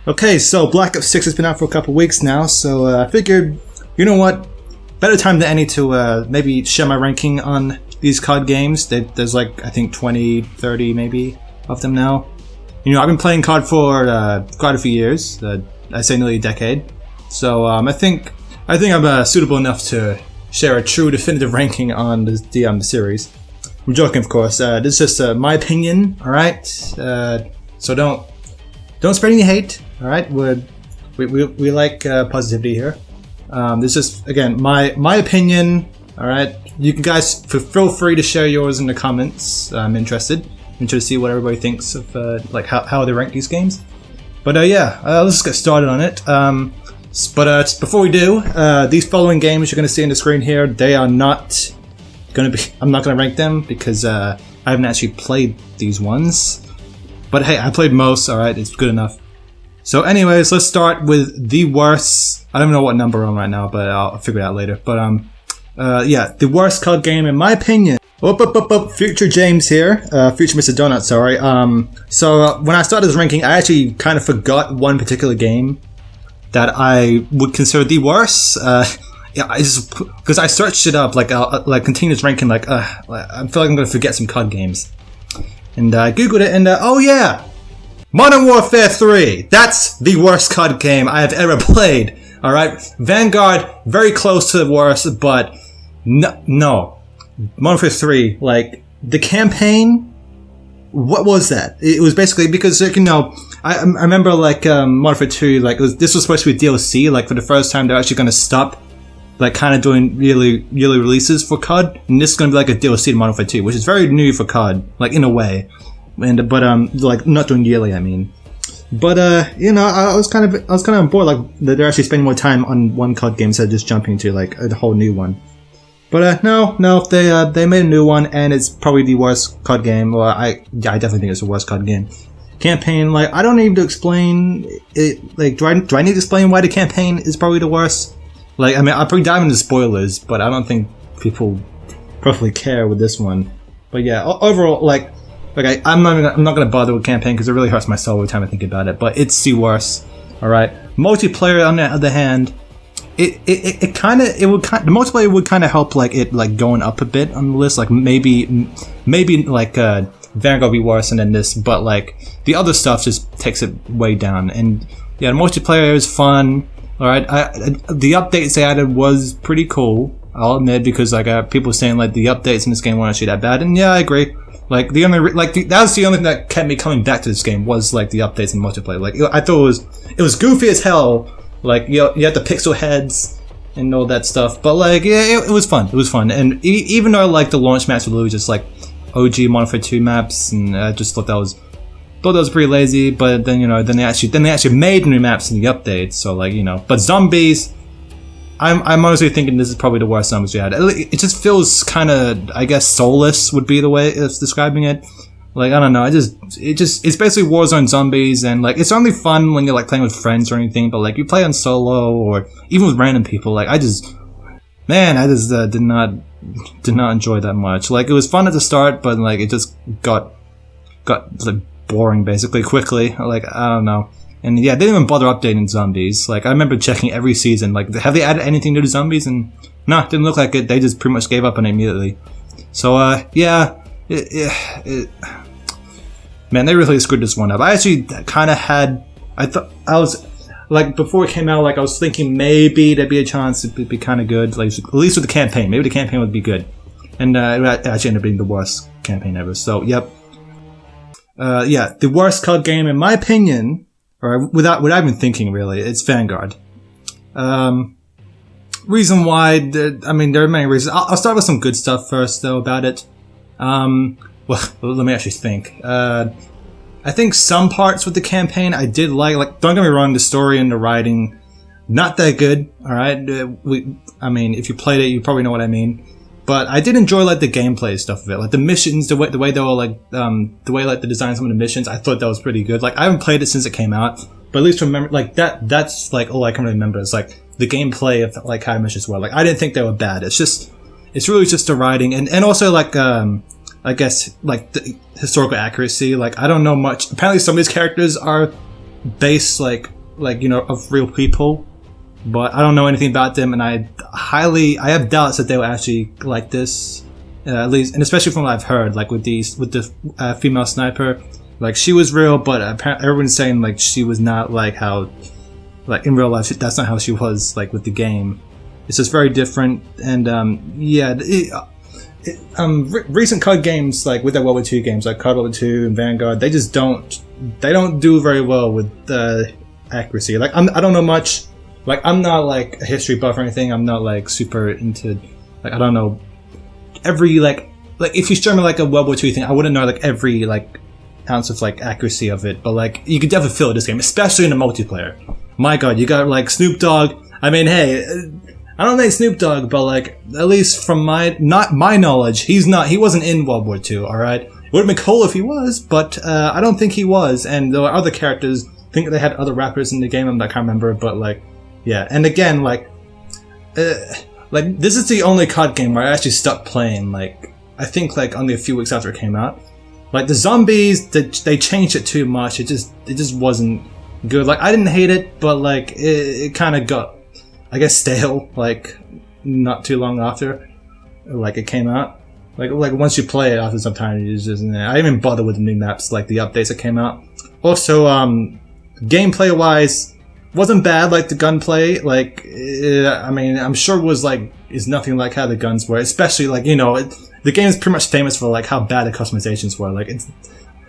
Okay, so Black Ops 6 has been out for a couple weeks now, so I figured, you know what, better time than any to maybe share my ranking on these COD games. There's like, I think 20, 30 maybe of them now. You know, I've been playing COD for quite a few years, I say nearly a decade, so I think I'm suitable enough to share a true definitive ranking on the series. I'm joking, of course. This is just my opinion, alright? So don't spread any hate, alright? We like positivity here. This is just, again, my opinion, alright? You guys feel free to share yours in the comments. I'm interested to see what everybody thinks of like how they rank these games. But yeah, let's just get started on it. But before we do, these following games you're going to see on the screen here, they are not going to be. I'm not going to rank them because I haven't actually played these ones. But hey, I played most. All right, it's good enough. So, anyways, let's start with the worst. I don't know what number I'm on right now, but I'll figure it out later. But yeah, the worst COD game in my opinion. Future James here. Future Mr. Donut, sorry. So when I started this ranking, I actually kind of forgot one particular game that I would consider the worst. Yeah, I just because I searched it up, like continuous ranking, I feel like I'm gonna forget some COD games, and I googled it, and oh yeah, Modern Warfare 3. That's the worst COD game I have ever played. All right, Vanguard very close to the worst, but no. Modern Warfare 3, like, the campaign, what was that? It was basically, because, you know, I remember, like, Modern Warfare 2, like, this was supposed to be DLC, like, for the first time they're actually going to stop, like, kind of doing yearly releases for COD, and this is going to be, like, a DLC to Modern Warfare 2, which is very new for COD, like, in a way, but, like, not doing yearly, I mean. But, you know, I was kind of on board, like, that they're actually spending more time on one COD game instead of just jumping to, like, a whole new one. But no, they made a new one, and it's probably the worst COD game. Well, I definitely think it's the worst COD game. Campaign, like, I don't need to explain it. Like, do I need to explain why the campaign is probably the worst? Like, I mean, I'll probably dive into spoilers, but I don't think people probably care with this one. But yeah, overall, like, okay, I'm not gonna bother with campaign because it really hurts my soul every time I think about it. But it's the worst. All right, multiplayer on the other hand. The multiplayer would kind of help, like, it, like, going up a bit on the list, like, maybe like, Vanguard would be worse than this, but, like, the other stuff just takes it way down, and, yeah, the multiplayer is fun, alright, the updates they added was pretty cool, I'll admit, because, like, people saying, like, the updates in this game weren't actually that bad, and yeah, I agree, like, that was the only thing that kept me coming back to this game, was, like, the updates in multiplayer, like, I thought it was goofy as hell. Like, you had the pixel heads and all that stuff, but, like, yeah, it was fun. It was fun, and even though, like, the launch maps were literally just like OG Modern Warfare 2 maps, and I just thought that was pretty lazy. But then, you know, then they actually made new maps in the updates. So, like, you know, but zombies, I'm honestly thinking this is probably the worst zombies we had. It just feels kind of, I guess, soulless would be the way it's describing it. Like, I don't know, it's basically Warzone zombies, and, like, it's only fun when you're, like, playing with friends or anything, but, like, you play on solo, or even with random people, like, I just did not enjoy that much. Like, it was fun at the start, but, like, it just got like, boring, basically, quickly. Like, I don't know. And, yeah, they didn't even bother updating zombies. Like, I remember checking every season, like, have they added anything new to zombies? And, no, it didn't look like it. They just pretty much gave up on it immediately. So, yeah. Man, they really screwed this one up. I actually kind of like, before it came out, like, I was thinking maybe there'd be a chance it would be kind of good, like, at least with the campaign. Maybe the campaign would be good. And it actually ended up being the worst campaign ever. So, yep. Yeah, the worst COD game, in my opinion, or without even thinking, really, it's Vanguard. Reason why, I mean, there are many reasons. I'll start with some good stuff first, though, about it. Well, let me actually think. I think some parts with the campaign I did like, don't get me wrong, the story and the writing, not that good, alright? I mean, if you played it, you probably know what I mean. But I did enjoy, like, the gameplay stuff of it. Like, the missions, the way they were, like, the way, like, the design of some of the missions, I thought that was pretty good. Like, I haven't played it since it came out, but at least remember, like, that's, like, all I can remember is, like, the gameplay of, like, how missions were. Like, I didn't think they were bad. It's really just the writing, and also, like, I guess, like, the historical accuracy. Like, I don't know much. Apparently some of these characters are based of real people, but I don't know anything about them, and I have doubts that they'll actually like this, at least, and especially from what I've heard, like with the female sniper, like she was real, but apparently everyone's saying like she was not like how, like in real life, that's not how she was like with the game. It's just very different, and recent COD games like with their World War II games like COD World War II and Vanguard, they don't do very well with accuracy. Like I don't know much. Like I'm not like a history buff or anything. I'm not like super into like I don't know every like if you show me like a World War II thing, I wouldn't know like every like ounce of like accuracy of it. But like you could definitely feel it this game, especially in the multiplayer. My God, you got like Snoop Dogg. I mean, hey, I don't think Snoop Dogg, but like at least from my knowledge, he wasn't in World War II. All right, it would have been cool if he was, but I don't think he was. And there were other characters. I think they had other rappers in the game. I can't remember, but like. Yeah, and again, like this is the only COD game where I actually stuck playing. Like, I think like only a few weeks after it came out. Like the zombies, they changed it too much. It just wasn't good. Like I didn't hate it, but like it kind of got, I guess, stale. Like not too long after, like it came out. Like once you play it after some time, it's just. I didn't even bother with the new maps, like the updates that came out. Also, gameplay wise. Wasn't bad, like the gunplay, like, I mean, I'm sure it was like, is nothing like how the guns were, especially like, the game is pretty much famous for like how bad the customizations were, like,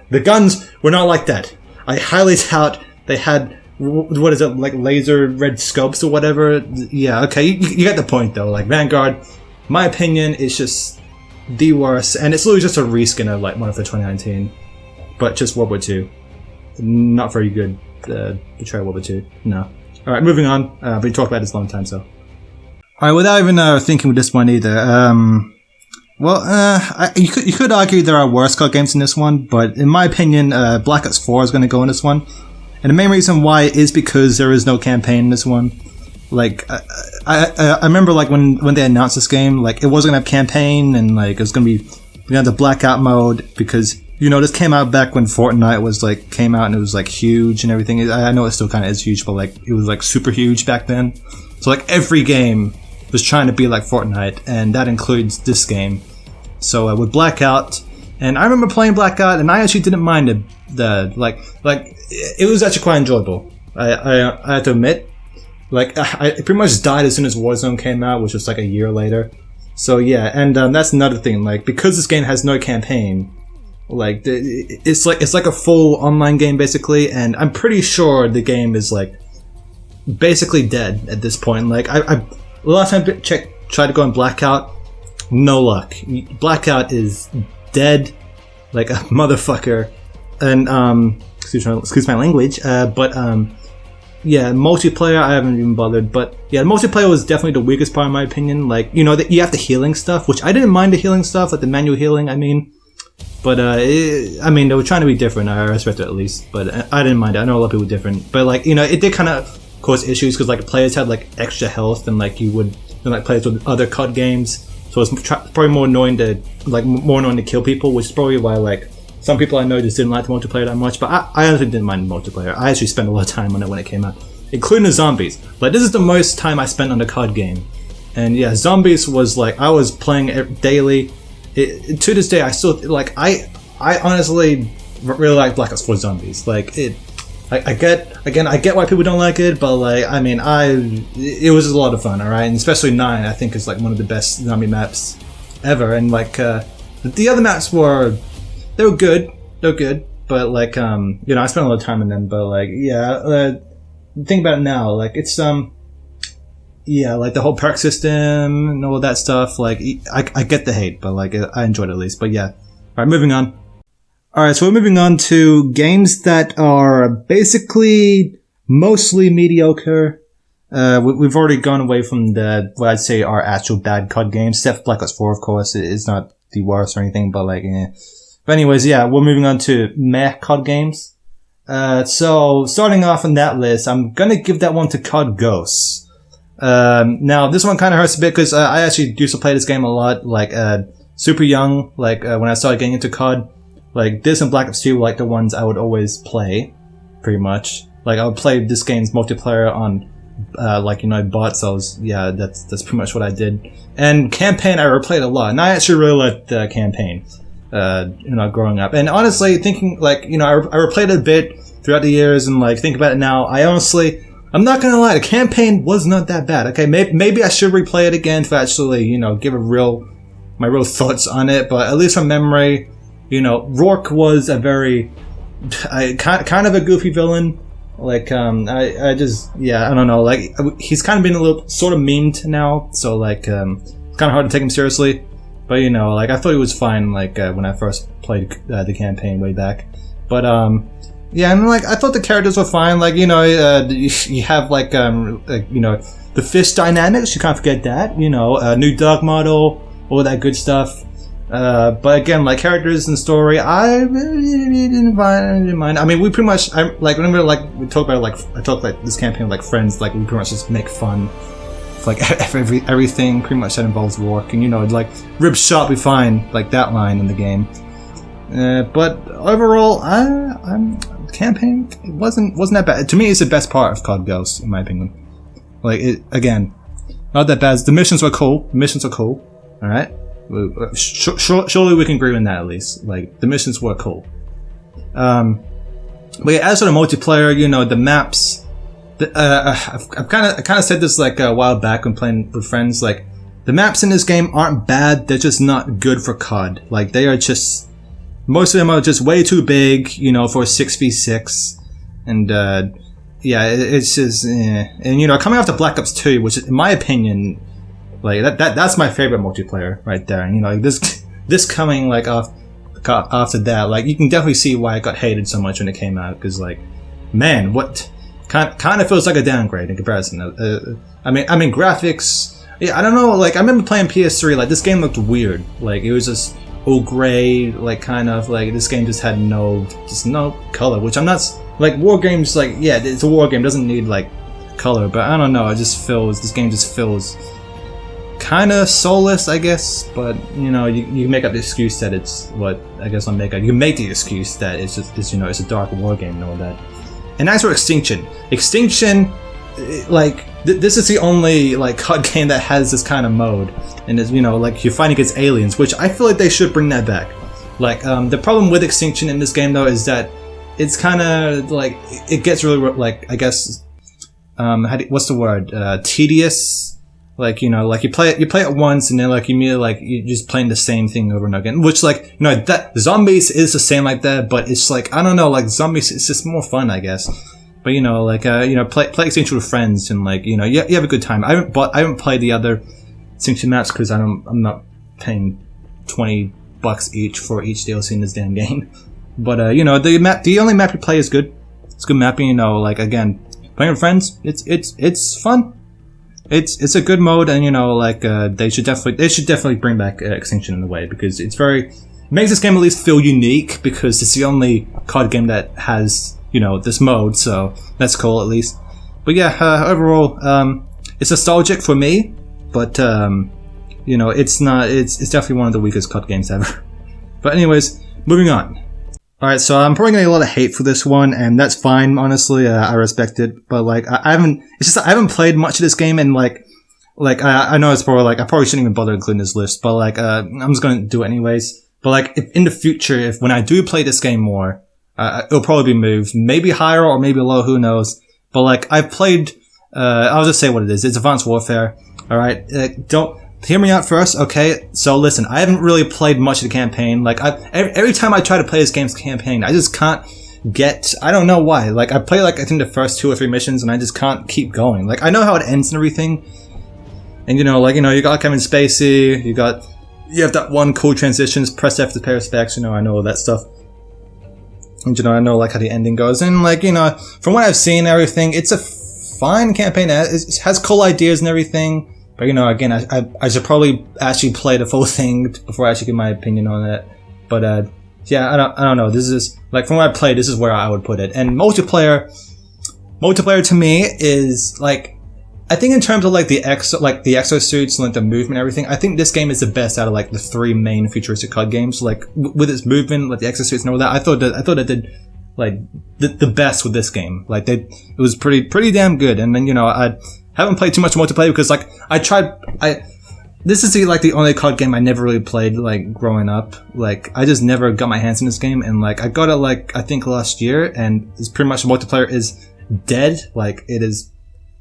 the guns were not like that. I highly doubt they had, what is it, like laser red scopes or whatever. Yeah, okay, you get the point though, like Vanguard, my opinion, is just the worst, and it's literally just a reskin of like Modern Warfare 2019, but just World War II. Not very good. Betrayal World War II. No. Alright, moving on. We talked about this a long time, so. Alright, without even thinking with this one either, you could argue there are worse COD games in this one, but in my opinion, Black Ops 4 is going to go in this one. And the main reason why is because there is no campaign in this one. Like, I remember like when they announced this game, like it wasn't going to have campaign, and like it was going to be, the blackout mode, because this came out back when Fortnite was like came out and it was like huge and everything. I know it still kind of is huge, but like it was like super huge back then. So like every game was trying to be like Fortnite, and that includes this game. So with Blackout, and I remember playing Blackout, and I actually didn't mind it. It was actually quite enjoyable. I have to admit, like I pretty much died as soon as Warzone came out, which was like a year later. So yeah, and that's another thing. Like because this game has no campaign. Like it's like a full online game basically, and I'm pretty sure the game is like basically dead at this point. Like I last time I tried to go on Blackout, no luck. Blackout is dead, like a motherfucker. And excuse my language. But multiplayer I haven't even bothered. But yeah, multiplayer was definitely the weakest part in my opinion. Like you have the healing stuff, which I didn't mind the healing stuff, like the manual healing. I mean. But, they were trying to be different, I respect it at least, but I didn't mind it. I know a lot of people were different, but, like, it did kind of cause issues, because, like, players had, like, extra health than, like, you would, like, players with other COD games, so it's probably more annoying to kill people, which is probably why, like, some people I know just didn't like the multiplayer that much, but I honestly didn't mind the multiplayer. I actually spent a lot of time on it when it came out, including the zombies. Like, this is the most time I spent on a COD game, and, yeah, zombies was, like, I was playing it daily. To this day, I still like. I honestly really like Black Ops 4 Zombies. Like it, I get why people don't like it, but like I mean, it was a lot of fun. All right, and especially 9, I think is like one of the best zombie maps ever. And like the other maps were good, but like I spent a lot of time in them. But like think about it now, like it's yeah, like the whole perk system and all that stuff, like, I get the hate, but like, I enjoyed it at least, but yeah. Alright, moving on. Alright, so we're moving on to games that are basically mostly mediocre. We've already gone away from what I'd say are actual bad COD games, except for Black Ops 4, of course. It's not the worst or anything, but like, But anyways, yeah, we're moving on to meh COD games. So, starting off on that list, I'm gonna give that one to COD Ghosts. Now this one kind of hurts a bit because I actually used to play this game a lot, like super young, like when I started getting into COD. Like this and Black Ops 2 were like the ones I would always play, pretty much. like I would play this game's multiplayer on like, you know, bots. So that's pretty much what I did. And campaign I replayed a lot, and I actually really liked the campaign. You know, growing up, and honestly, thinking like, you know, I replayed it a bit throughout the years, and like think about it now. I'm not gonna lie, the campaign was not that bad. Okay, maybe I should replay it again to actually, you know, give my real thoughts on it. But at least from memory, you know, Rourke was a very kind of a goofy villain. Like, I don't know. Like, he's kind of been a little sort of memed now, so like, it's kind of hard to take him seriously. But you know, like I thought he was fine. Like when I first played the campaign way back. But yeah, and like I thought the characters were fine. Like, you know, you have like you know, the fish dynamics. You can't forget that. You know, new dog model, all that good stuff. But again, like characters and story, I really didn't mind. I mean, we pretty much, whenever like we talk about like I talk like this campaign with like friends, like we pretty much just make fun of like everything pretty much that involves Rourke, and you know, like rib shot we find like that line in the game. But overall, I'm campaign, it wasn't that bad. To me, it's the best part of COD Ghosts, in my opinion. Like, it, again, not that bad. The missions were cool. All right, surely we can agree on that at least. Like, the missions were cool. But yeah, as for the multiplayer, you know, the maps. I've kind of said this like a while back when playing with friends. Like, the maps in this game aren't bad. They're just not good for COD. Like, they are just. Most of them are just way too big, you know, for a 6v6. And, yeah, it's just, And, you know, coming after Black Ops 2, which in my opinion, like, that's my favorite multiplayer right there. And, you know, like, this coming, like, after that, like, you can definitely see why it got hated so much when it came out. Because, like, man, what, kind of feels like a downgrade in comparison. I mean, graphics, yeah, I don't know, like, I remember playing PS3, like, this game looked weird. Like, it was just all gray, like kind of like this game just had no color, which I'm not like war games. Like, yeah, it's a war game, doesn't need like color, but I don't know. This game just feels kind of soulless, I guess. But you know, you make up the excuse that it's what I guess I'll make up. You can make the excuse that it's you know, it's a dark war game and all that. And as for Extinction, like this is the only like COD game that has this kind of mode, and is, you know, like you're fighting against aliens, which I feel like they should bring that back. Like the problem with Extinction in this game though is that it's kind of like it gets really like, I guess what's the word, tedious. Like, you know, like you play it once and then like you immediately like you're just playing the same thing over and over again, which like, you know, that Zombies is the same like that, but it's like, I don't know, like Zombies it's just more fun, I guess. But you know, like you know, play Extinction with friends and like, you know, you have a good time. I haven't played the other Extinction maps because I'm not paying $20 each for each DLC in this damn game. But you know, the only map you play is good. It's good mapping. You know, like again, playing with friends, it's fun. It's a good mode, and you know, like they should definitely bring back Extinction in a way, because it makes this game at least feel unique, because it's the only COD game that has, you know, this mode, so that's cool at least. But yeah, overall, it's nostalgic for me, but you know, it's definitely one of the weakest COD games ever. But anyways, moving on. Alright, so I'm probably getting a lot of hate for this one, and that's fine, honestly, I respect it, but like, I haven't played much of this game, and like, I know it's probably like, I probably shouldn't even bother including this list, but like, I'm just gonna do it anyways. But like, if in the future, when I do play this game more, it'll probably be moved, maybe higher or maybe low, who knows. But like, I've played, I'll just say what it is. It's Advanced Warfare. alright? Don't hear me out first, okay? So listen, I haven't really played much of the campaign. Like, every time I try to play this game's campaign, I just can't get, I don't know why. Like, I play like, I think the first 2 or 3 missions and I just can't keep going. Like, I know how it ends and everything. And you know, like, you know, you got Kevin Spacey, you have that one cool transitions, press F to pay respects, you know, I know all that stuff. And you know, I know like how the ending goes. And like, you know, from what I've seen and everything, it's a fine campaign. It has cool ideas and everything. But you know, again, I should probably actually play the full thing before I actually give my opinion on it. But yeah, I don't know. This is like, from what I played, this is where I would put it. And multiplayer to me is like, I think in terms of like the exosuits and like the movement and everything, I think this game is the best out of like the 3 main futuristic COD games. Like with its movement, like the exosuits and all that, I thought it did like the best with this game. Like it was pretty damn good. And then I haven't played too much multiplayer because like this is like the only COD game I never really played like growing up. Like I just never got my hands in this game, and like I got it like I think last year, and it's pretty much multiplayer is dead. Like it is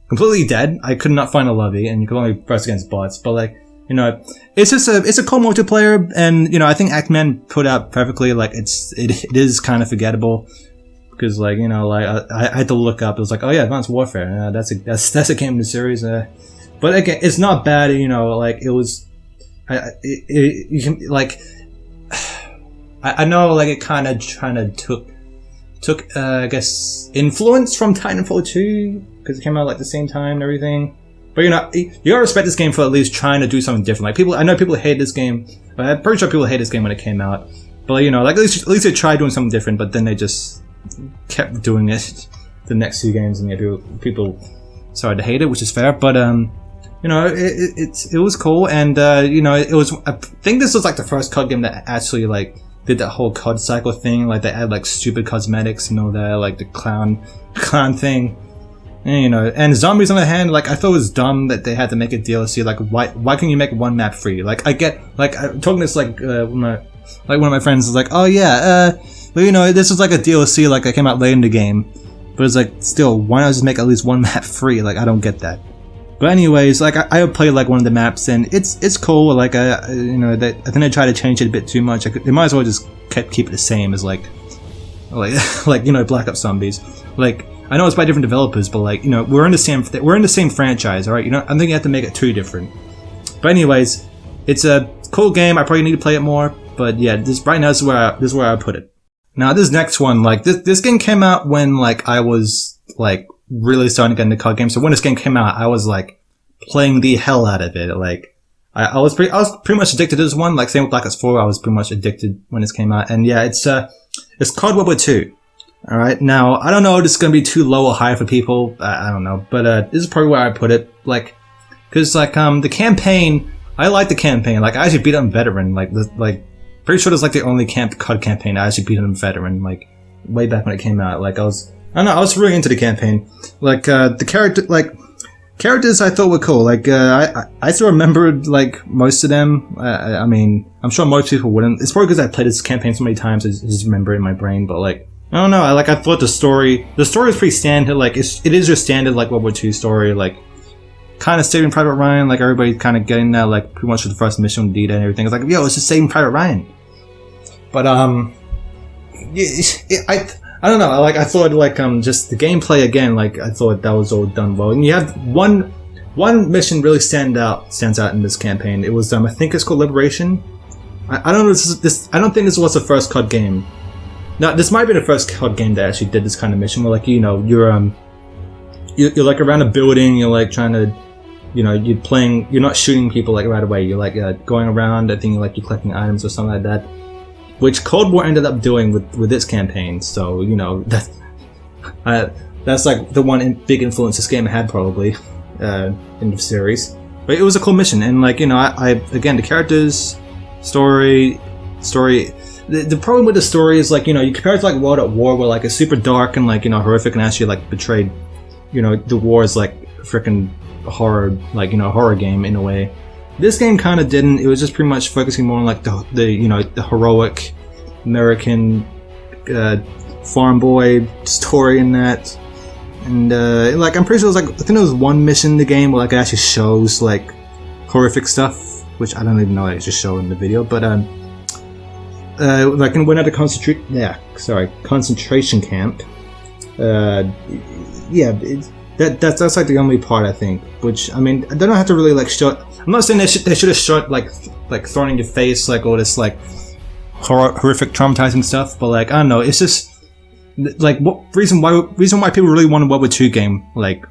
completely dead. I could not find a lobby, and you can only press against bots. But like it's a cool multiplayer, and I think Ackman put out perfectly. Like it is kind of forgettable because like I had to look up. It was like, oh yeah, Advanced Warfare. That's a game in the series. But again, it's not bad. Like it was. You can like. I know like it kind of took I guess influence from Titanfall 2 because it came out like the same time and everything. But you gotta respect this game for at least trying to do something different. Like I know people hate this game. But I'm pretty sure people hate this game when it came out. But like at least they tried doing something different. But then they just kept doing it the next few games, and yeah, people started to hate it, which is fair. But it was cool, and it was. I think this was like the first COD game that actually like did that whole COD cycle thing. Like they add like stupid cosmetics, that like the clown thing. And, and zombies on the hand, like I thought it was dumb that they had to make a DLC. Like why can you make one map free? Like I get like I'm talking this like one of my friends was like, oh yeah, but this was like a DLC like that came out late in the game, but it's like still why not just make at least one map free? Like I don't get that. But anyways, like I played like one of the maps, and it's cool. Like I think they tried to change it a bit too much. They might as well just keep it the same as like Black Ops Zombies. Like I know it's by different developers, but like we're in the same franchise, all right? I don't think you have to make it too different. But anyways, it's a cool game. I probably need to play it more. But yeah, right now this is where I put it. Now this next one, like this game came out when like I was like really starting to get into COD games. So when this game came out, I was like playing the hell out of it. Like I was pretty much addicted to this one. Like same with Black Ops 4, I was pretty much addicted when this came out. And yeah, it's COD World War 2. All right. Now I don't know if this is gonna be too low or high for people. I don't know, but this is probably where I put it. Like, because like the campaign, I like the campaign. Like I actually beat on veteran. Like pretty sure it's like the only COD campaign I actually beat on veteran. Like way back when it came out. Like I was really into the campaign. Like the characters I thought were cool. Like I still remembered like most of them. I mean, I'm sure most people wouldn't. It's probably because I played this campaign so many times I just remember it in my brain. But like I don't know. I thought the story is pretty standard. Like it is your standard like World War II story. Like kind of Saving Private Ryan. Like everybody kind of getting that like pretty much for the first mission with D-Day and everything. It's like yo, it's just Saving Private Ryan. But I don't know. Like I thought like just the gameplay again. Like I thought that was all done well. And you have one mission really stands out in this campaign. It was I think it's called Liberation. I don't know. I don't think this was the first COD game. Now, this might be the first COD game that actually did this kind of mission where, like, you're like around a building, you're like trying to, you're not shooting people like right away, you're like going around, I think like you're collecting items or something like that, which Cold War ended up doing with its campaign, so, that's like the one big influence this game had probably in the series. But it was a cool mission, and like, again, the characters, story. The problem with the story is like, you compare it to like World at War, where like it's super dark and like, horrific and actually like betrayed, the war is like freaking horror, like, horror game in a way. This game kind of didn't. It was just pretty much focusing more on like the heroic American farm boy story in that. And like I'm pretty sure it was like, I think there was one mission in the game where like it actually shows like horrific stuff, which I don't even know, it just showed in the video, but like went out to concentration camp. That's like the only part I think. Which I mean, they don't have to really like show. I'm not saying they should have showed like thrown in your face like all this like horrific traumatizing stuff, but like I don't know, it's just like what reason why people really want a World War II game like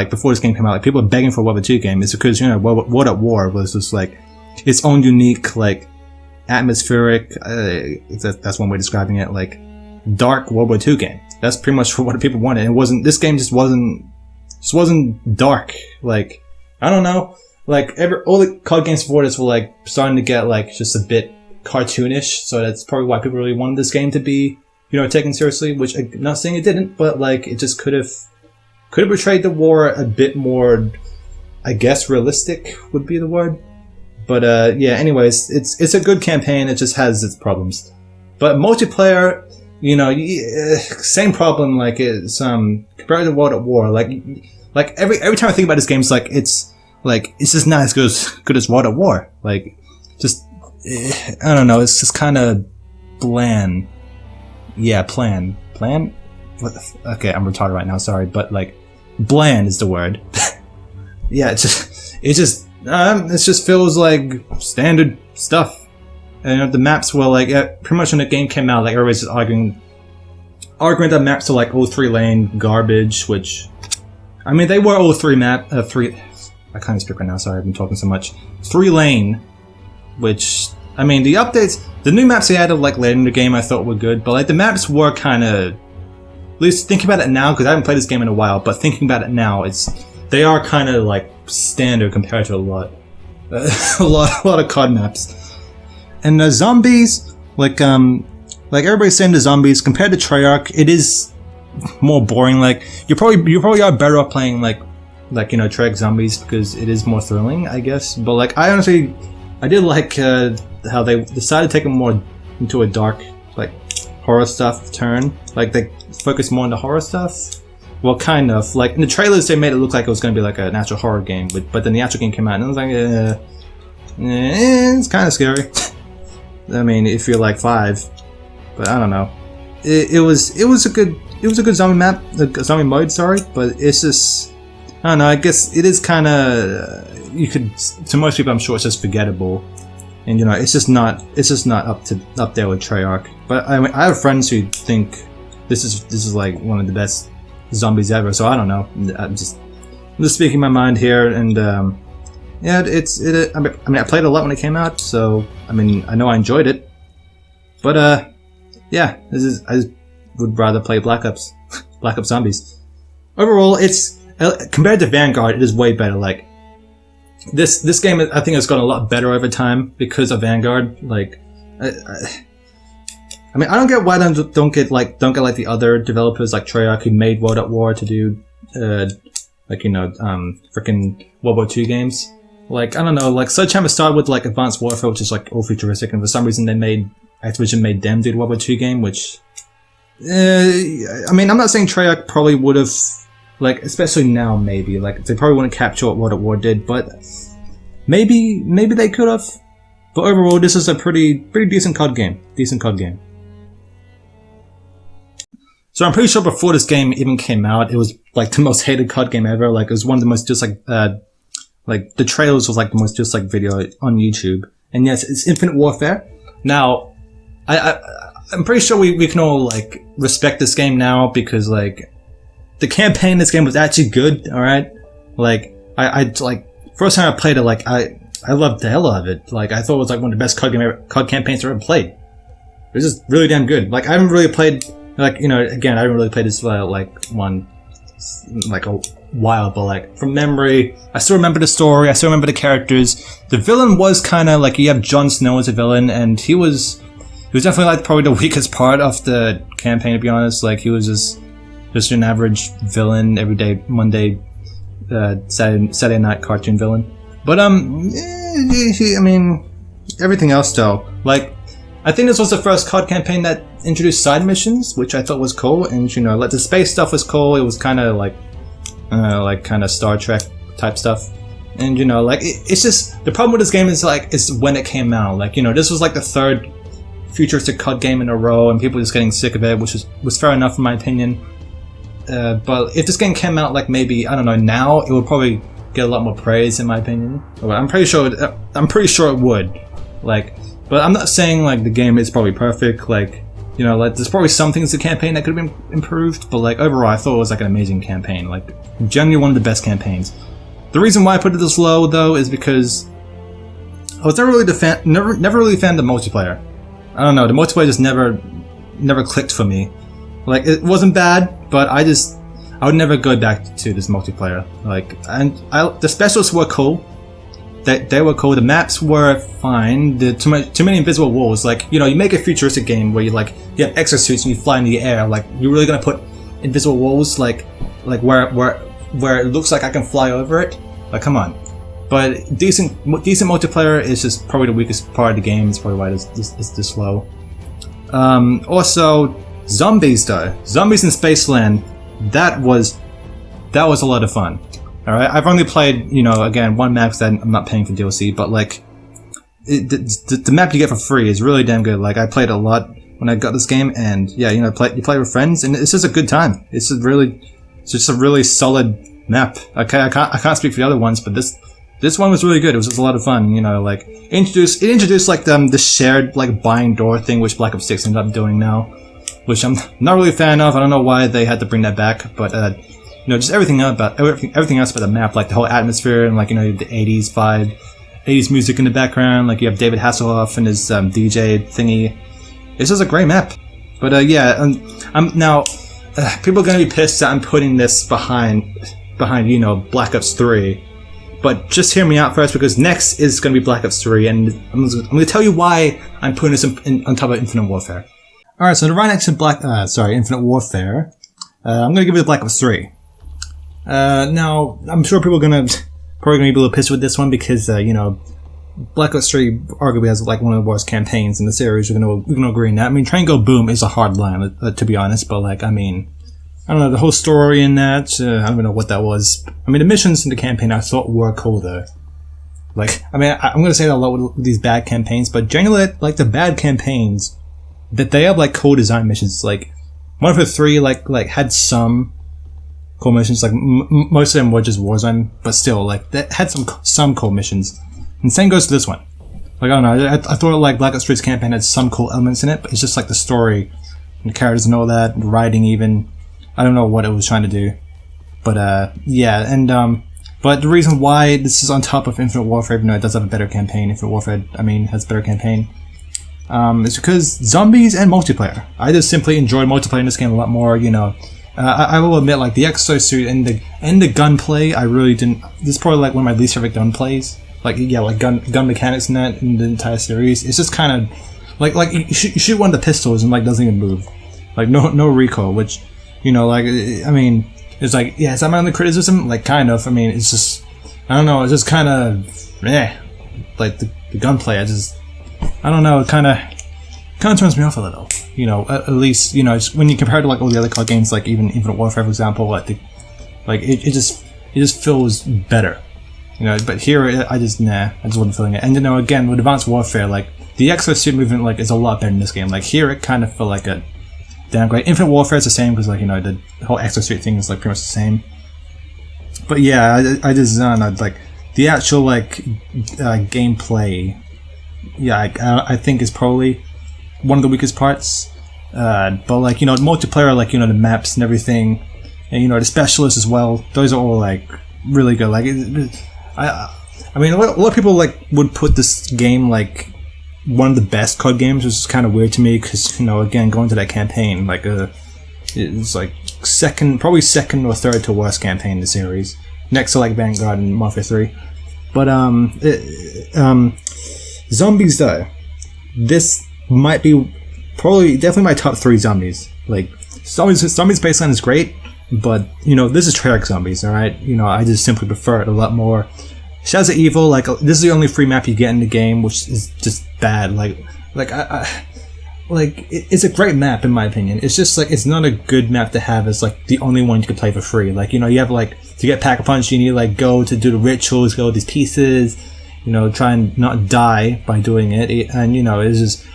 before this game came out. Like people are begging for a World War II game is because World at War was just like its own unique like atmospheric, that's one way of describing it, like dark World War II game. That's pretty much what people wanted. This game just wasn't dark. Like I don't know, like all the COD games before this were like starting to get like just a bit cartoonish. So that's probably why people really wanted this game to be, taken seriously. Which I'm not saying it didn't, but like it just could have portrayed the war a bit more, I guess, realistic would be the word. But yeah, anyways, it's a good campaign. It just has its problems. But multiplayer, same problem. Like it's compared to World at War. Like every time I think about this game, it's just not as good as World at War. Like just I don't know. It's just kind of bland. Yeah, plan. Okay, I'm retarded right now. Sorry, but like bland is the word. Yeah, it just feels like standard stuff. And the maps were like pretty much when the game came out, like everybody's just arguing that maps are like all 3-lane garbage. Which, I mean, they were all three. I can't speak right now. Sorry, I've been talking so much. 3-lane, which I mean, the updates, the new maps they added like later in the game, I thought were good, but like the maps were kind of, at least thinking about it now, because I haven't played this game in a while, but thinking about it now, they are kind of like standard compared to a lot of COD maps. And the zombies, like everybody's saying the zombies compared to Treyarch, it is more boring. Like you probably are better off playing like Treyarch zombies because it is more thrilling, I guess. But like I did like how they decided to take it more into a dark, like horror stuff turn. Like they focus more on the horror stuff. Well, kind of. Like in the trailers, they made it look like it was going to be like an actual horror game, but then the actual game came out and it was like, it's kind of scary. I mean, if you're like 5, but I don't know. It was a good zombie map, zombie mode. Sorry, but it's just, I don't know. I guess it is kind of to most people, I'm sure it's just forgettable, and it's just not up there with Treyarch. But I mean, I have friends who think this is like one of the best zombies ever. So I don't know. I'm just speaking my mind here, and yeah, I mean, I played a lot when it came out, so I mean, I know I enjoyed it. But yeah, I just would rather play Black Ops Zombies. Overall, it's compared to Vanguard, it is way better. Like this game, I think, has gotten a lot better over time because of Vanguard. Like, I mean, I don't get why they don't get like the other developers like Treyarch who made World at War to do freaking World War II games. Like, I don't know, like Sledgehammer started with like Advanced Warfare, which is like all futuristic, and for some reason Activision made them do the World War II game, which I mean, I'm not saying Treyarch probably would have, like, especially now, maybe like they probably wouldn't capture what World at War did, but maybe they could have. But overall, this is a pretty decent COD game. So I'm pretty sure before this game even came out, it was like the most hated COD game ever. Like it was one of the most just like the trailers was like the most just like video on YouTube. And yes, it's Infinite Warfare. Now, I'm pretty sure we can all like respect this game now because like the campaign in this game was actually good. All right, like I like first time I played it, like I loved the hell out of it. Like I thought it was like one of the best COD campaigns I've ever played. It was just really damn good. Like I haven't really played, like, again, I haven't really played this like one like a while, but like from memory, I still remember the story. I still remember the characters. The villain was kind of like, you have Jon Snow as a villain, and he was definitely like probably the weakest part of the campaign, to be honest. Like he was just an average villain, everyday Monday, Saturday night cartoon villain. But I mean, everything else though, like I think this was the first COD campaign that introduced side missions, which I thought was cool. And like the space stuff was cool. It was kind of like kind of Star Trek type stuff. And like it's just the problem with this game is when it came out. Like this was like the third futuristic COD game in a row, and people were just getting sick of it, which was fair enough in my opinion. But if this game came out like maybe, I don't know, now, it would probably get a lot more praise in my opinion. I'm pretty sure it would. Like, but I'm not saying like the game is probably perfect. Like, like there's probably some things in the campaign that could have been improved, but like overall I thought it was like an amazing campaign. Like genuinely one of the best campaigns. The reason why I put it this low though is because I was never really a fan of the multiplayer. I don't know, the multiplayer just never clicked for me. Like it wasn't bad, but I would never go back to this multiplayer. Like, and the specialists were cool. they were cool. The maps were fine. Too many invisible walls. Like, you know, you make a futuristic game where you have exosuits and you fly in the air. Like, you're really gonna put invisible walls like where it looks like I can fly over it? Like, come on. But decent multiplayer is just probably the weakest part of the game. It's probably why it's this slow. Also, zombies though. Zombies in Spaceland. That was a lot of fun. Alright, I've only played, you know, again, one map because I'm not paying for DLC, but like, the map you get for free is really damn good. Like, I played a lot when I got this game, and yeah, you know, you play with friends, and it's just a good time. It's just a really solid map. Okay, I can't speak for the other ones, but this one was really good. It was just a lot of fun, you know, like, it introduced like the shared, like, buying door thing, which Black Ops 6 ended up doing now, which I'm not really a fan of. I don't know why they had to bring that back, but, you know, just everything else about the map, like the whole atmosphere and, like, you know, the 80s vibe, 80s music in the background, like you have David Hasselhoff and his DJ thingy. It's just a great map. But yeah, I'm now people are gonna be pissed that I'm putting this behind you know, Black Ops 3. But just hear me out first, because next is gonna be Black Ops 3, and I'm gonna tell you why I'm putting this on top of Infinite Warfare. All right, so right next to Infinite Warfare, I'm gonna give it Black Ops 3. Now, I'm sure people are probably gonna be a little pissed with this one because, you know, Black Ops 3 arguably has like one of the worst campaigns in the series. We're gonna agree on that. I mean, Train Go Boom is a hard line, to be honest, but like, I mean, I don't know, the whole story in that, I don't even know what that was. I mean, the missions in the campaign I thought were cool though. Like, I mean, I'm gonna say that a lot with these bad campaigns, but generally, like, the bad campaigns, that they have like cool design missions. Like, Modern Warfare 3 like had some cool missions, like most of them were just Warzone, but still, like, that had some cool missions. And same goes to this one. Like, I don't know, I thought like Black Ops 3's campaign had some cool elements in it, but it's just like the story and the characters and all that, the writing even. I don't know what it was trying to do, but yeah, and but the reason why this is on top of Infinite Warfare, even though it does have a better campaign, Infinite Warfare, I mean, has a better campaign, is because zombies and multiplayer. I just simply enjoy multiplayer in this game a lot more. You know, I will admit, like, the exosuit and the gunplay, I really didn't. This is probably like one of my least favorite gunplays. Like, yeah, like gun mechanics in that in the entire series. It's just kind of like you shoot one of the pistols and like doesn't even move, like no recoil, which, you know, like, I mean, it's like, yeah, is that my only criticism? Like, kind of. I mean, it's just, I don't know, it's just kind of, like the gunplay. I don't know, it kind of turns me off a little. You know, at least, you know, when you compare it to like all the other COD games, like even Infinite Warfare, for example, like it just feels better. You know, but here I just wasn't feeling it. And, you know, again, with Advanced Warfare, like, the exosuit movement, like, is a lot better in this game. Like, here it kind of felt like a downgrade. Infinite Warfare is the same because, like, you know, the whole exosuit thing is like pretty much the same. But yeah, I just don't know, like, the actual like gameplay, yeah, I think is probably one of the weakest parts. But like, you know, multiplayer, like, you know, the maps and everything, and, you know, the specialists as well. Those are all like really good. Like, I mean, a lot of people like would put this game like one of the best COD games, which is kind of weird to me because, you know, again, going to that campaign, like, it's like probably second or third to worst campaign in the series, next to like Vanguard and Modern Warfare 3. But zombies though, this might be definitely my top 3 zombies. Like, zombies Baseline is great, but, you know, this is Treyarch Zombies, alright? You know, I just simply prefer it a lot more. Shadows of Evil, like, this is the only free map you get in the game, which is just bad. It's a great map in my opinion. It's just like, it's not a good map to have as like the only one you can play for free. Like, you know, you have like, to get Pack-a-Punch, you need to like go to do the rituals, go to these pieces, you know, try and not die by doing it. And, you know, it's just,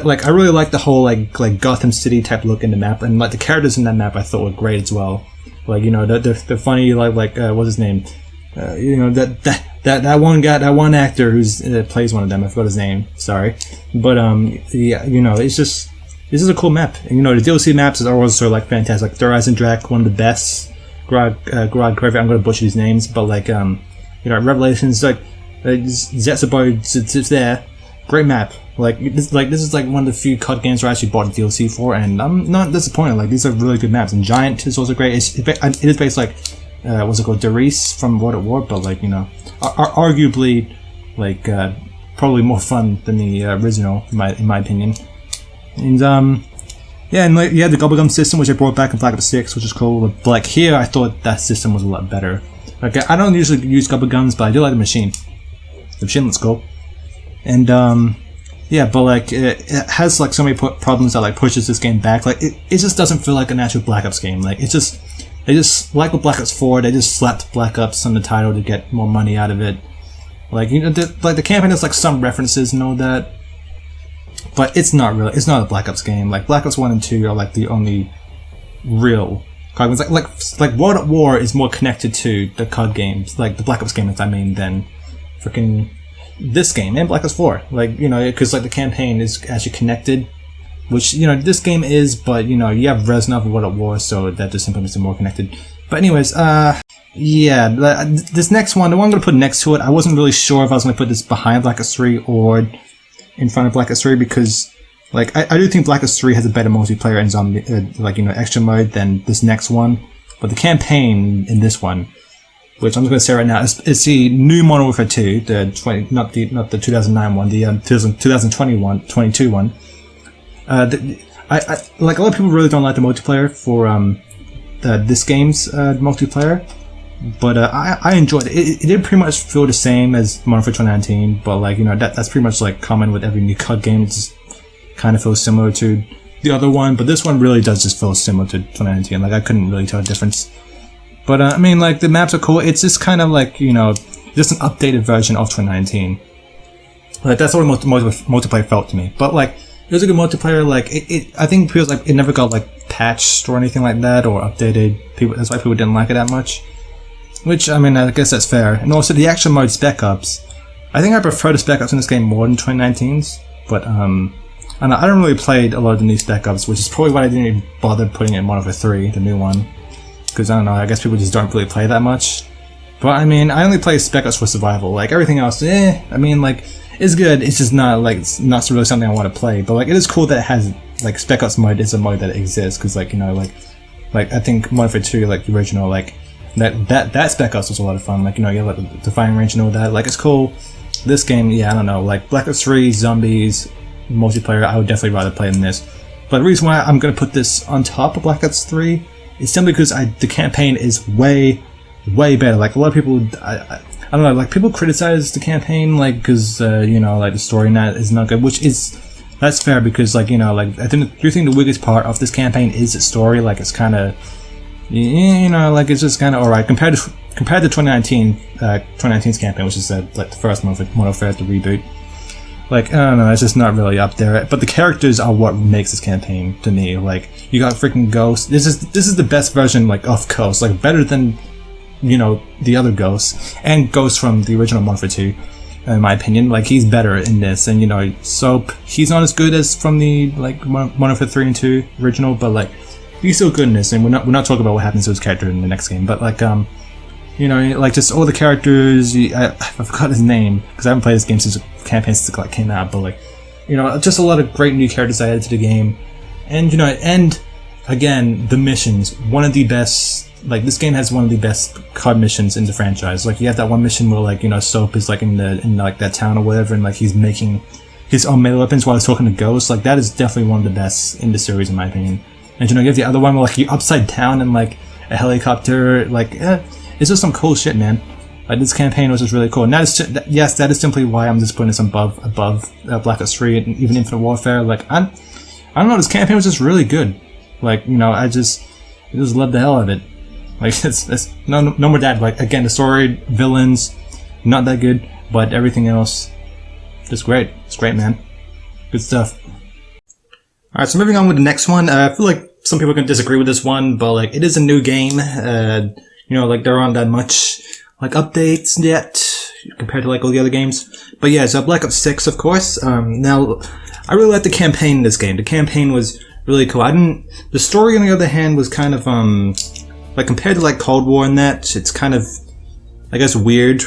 like, I really like the whole like Gotham City type look in the map, and like the characters in that map I thought were great as well. Like, you know, they're funny, like what's his name? You know, that one guy, that one actor who's plays one of them. I forgot his name. Sorry, but yeah, you know, this is a cool map. And, you know, the DLC maps are also like fantastic. Like, Horizon Drac, one of the best. Grog, I'm gonna butcher these names, but like, you know, Revelations, like Zetsubo, it's there. Great map. Like this is like one of the few COD games where I actually bought a DLC for, and I'm not disappointed. Like, these are really good maps, and Giant is also great. It is based like what's it called, Darius from World at War, but like, you know, arguably like probably more fun than the original, in my opinion. And yeah, and like, you had the Bubblegum system, which I brought back in Black Ops 6, which is cool. But like here, I thought that system was a lot better. Like I don't usually use Bubblegums, but I do like the machine. The machine looks cool. And yeah, but like it has like so many problems that like pushes this game back. Like it just doesn't feel like an actual Black Ops game. Like they just like with Black Ops 4, they just slapped Black Ops on the title to get more money out of it. Like the campaign has like some references and all that, but it's not a Black Ops game. Like Black Ops 1 and 2 are like the only real COD games. Like World at War is more connected to the COD games, like the Black Ops games, I mean, than freaking this game and Black Ops 4. Like, you know, because like the campaign is actually connected, which, you know, this game is, but you know, you have Reznov and World at War, so that just simply makes it more connected. But anyways, yeah, this next one, the one I'm going to put next to it, I wasn't really sure if I was going to put this behind Black Ops 3 or in front of Black Ops 3, because like I do think Black Ops 3 has a better multiplayer and zombie, like, you know, extra mode than this next one. But the campaign in this one, which I'm just going to say right now, is the new Modern Warfare 2, not the 2009 one, the 2022 one. I like, a lot of people really don't like the multiplayer for this game's multiplayer, but I enjoyed it. It did pretty much feel the same as Modern Warfare 2019, but like, you know, that's pretty much like common with every new COD game. It just kind of feels similar to the other one, but this one really does just feel similar to 2019. Like I couldn't really tell the difference. But I mean, like the maps are cool. It's just kind of like, you know, just an updated version of 2019. Like that's what multiplayer felt to me. But like, it was a good multiplayer. Like I think people like it never got like patched or anything like that or updated. That's why people didn't like it that much. Which, I mean, I guess that's fair. And also the action mode Spec Ops. I think I prefer the Spec Ops in this game more than 2019's. But and I don't really play a lot of the new Spec Ops, which is probably why I didn't even bother putting it in Modern Warfare 3, the new one. Because I don't know, I guess people just don't really play that much. But I mean, I only play Spec Ops for survival. Like everything else, I mean, like, it's good. It's just not like, it's not really something I want to play. But like, it is cool that it has like Spec Ops mode is a mode that exists. Because like, you know, like I think Modern Warfare 2, like the original, like that Spec Ops was a lot of fun. Like, you know, you have like the firing range and all that. Like it's cool. This game, yeah, I don't know. Like Black Ops 3 zombies multiplayer, I would definitely rather play than this. But the reason why I'm gonna put this on top of Black Ops 3 is simply because the campaign is way better. Like a lot of people, I don't know, like people criticize the campaign, like because you know, like the story in that is not good, that's fair because, like, you know, like I think the weakest part of this campaign is its story. Like it's kind of, you know, like it's just kind of alright compared to 2019's campaign, which is like the first Modern Warfare, the reboot. Like, I don't know, it's just not really up there. But the characters are what makes this campaign to me. Like, you got freaking Ghost. This is the best version, like, of Ghost. Like, better than, you know, the other Ghosts. And Ghost from the original Modern Warfare 2, in my opinion. Like, he's better in this. And, you know, Soap, he's not as good as from the, like, Modern Warfare 3 and 2 original, but, like, he's still good in this. And we're not talking about what happens to his character in the next game. But, like, you know, like, just all the characters, I forgot his name, because I haven't played this game since the campaign like came out, but, like, you know, just a lot of great new characters added to the game. And, you know, and, again, the missions, one of the best, like, this game has one of the best COD missions in the franchise. Like, you have that one mission where, like, you know, Soap is, like, in like, that town or whatever, and, like, he's making his own melee weapons while he's talking to Ghosts. Like, that is definitely one of the best in the series, in my opinion. And, you know, you have the other one where, like, you're upside down in, like, a helicopter, like, it's just some cool shit, man. Like, this campaign was just really cool. And that is simply why I'm just putting this above Black Ops 3 and even Infinite Warfare. Like, I don't know, this campaign was just really good. Like, you know, I just loved the hell out of it. Like, it's no more that. Like, again, the story, villains, not that good, but everything else, just great. It's great, man. Good stuff. Alright, so moving on with the next one. I feel like some people can disagree with this one, but, like, it is a new game. You know, like, there aren't that much, like, updates yet, compared to, like, all the other games. But yeah, so Black Ops 6, of course. Now, I really liked the campaign in this game. The campaign was really cool. The story, on the other hand, was kind of, like, compared to, like, Cold War and that, it's kind of, I guess, weird,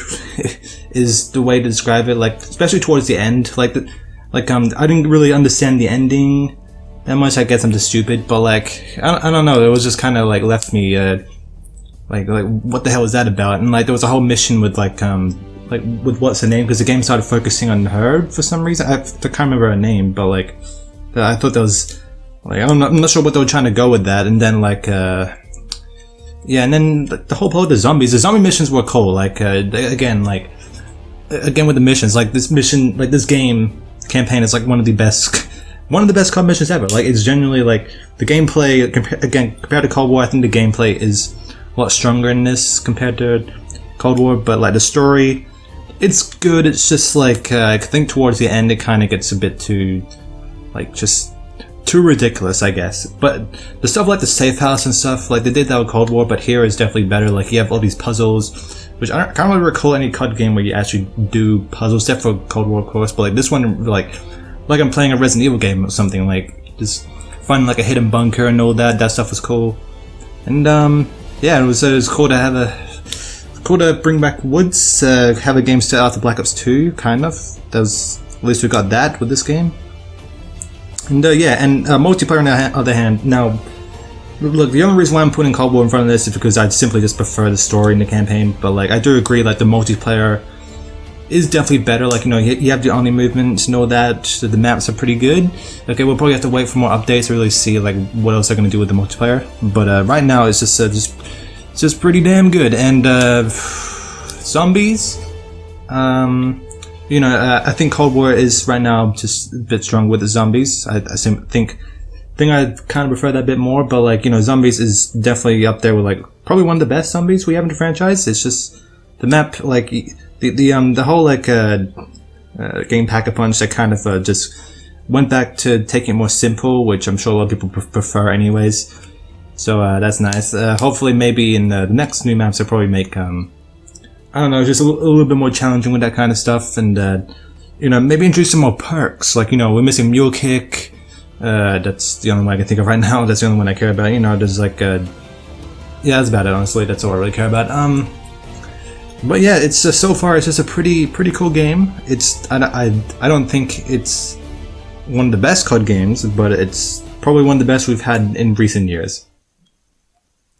is the way to describe it, like, especially towards the end. Like, I didn't really understand the ending that much. I guess I'm just stupid, but, like, I don't know, it was just kind of, like, left me, like, what the hell is that about? And, like, there was a whole mission with, like, like with what's her name, because the game started focusing on her for some reason. I can't remember her name, but like I thought that was like I'm not sure what they were trying to go with that. And then like yeah, and then the whole part of the zombies. The zombie missions were cool. Like again with the missions, like this mission, like this game campaign is like one of the best COD missions ever. Like it's genuinely like the gameplay compared to Cold War. I think the gameplay is a lot stronger in this compared to Cold War, but like the story, it's good. It's just like I think towards the end it kind of gets a bit too like just too ridiculous, I guess. But the stuff like the safe house and stuff, like they did that with Cold War, but here is definitely better. Like you have all these puzzles, which I can't really recall any COD game where you actually do puzzles, except for Cold War, of course. But like this one, like I'm playing a Resident Evil game or something. Like just finding like a hidden bunker and all that. That stuff was cool. And yeah, it was cool to have cool to bring back Woods, have a game set after Black Ops 2, kind of. That was, at least we got that with this game. And yeah, and multiplayer on the other hand, now, look, the only reason why I'm putting Cold War in front of this is because I simply just prefer the story in the campaign, but like, I do agree, like, the multiplayer is definitely better. Like, you know, you have the only movement and all that, so the maps are pretty good. Okay, we'll probably have to wait for more updates to really see, like, what else they're going to do with the multiplayer, but right now, it's just pretty damn good. And zombies, you know, I think Cold War is right now just a bit strong with the zombies. I think I kind of prefer that a bit more, but like, you know, zombies is definitely up there with like probably one of the best zombies we have in the franchise. It's just the map, like the whole like game Pack-a-Punch that kind of just went back to taking it more simple, which I'm sure a lot of people prefer anyways. So that's nice. Hopefully, maybe in the next new maps, they'll probably make I don't know, just a little bit more challenging with that kind of stuff, and you know, maybe introduce some more perks. Like, you know, we're missing Mule Kick. That's the only one I can think of right now. That's the only one I care about. You know, there's like yeah, that's about it. Honestly, that's all I really care about. But yeah, it's so far it's just a pretty cool game. It's I don't think it's one of the best COD games, but it's probably one of the best we've had in recent years.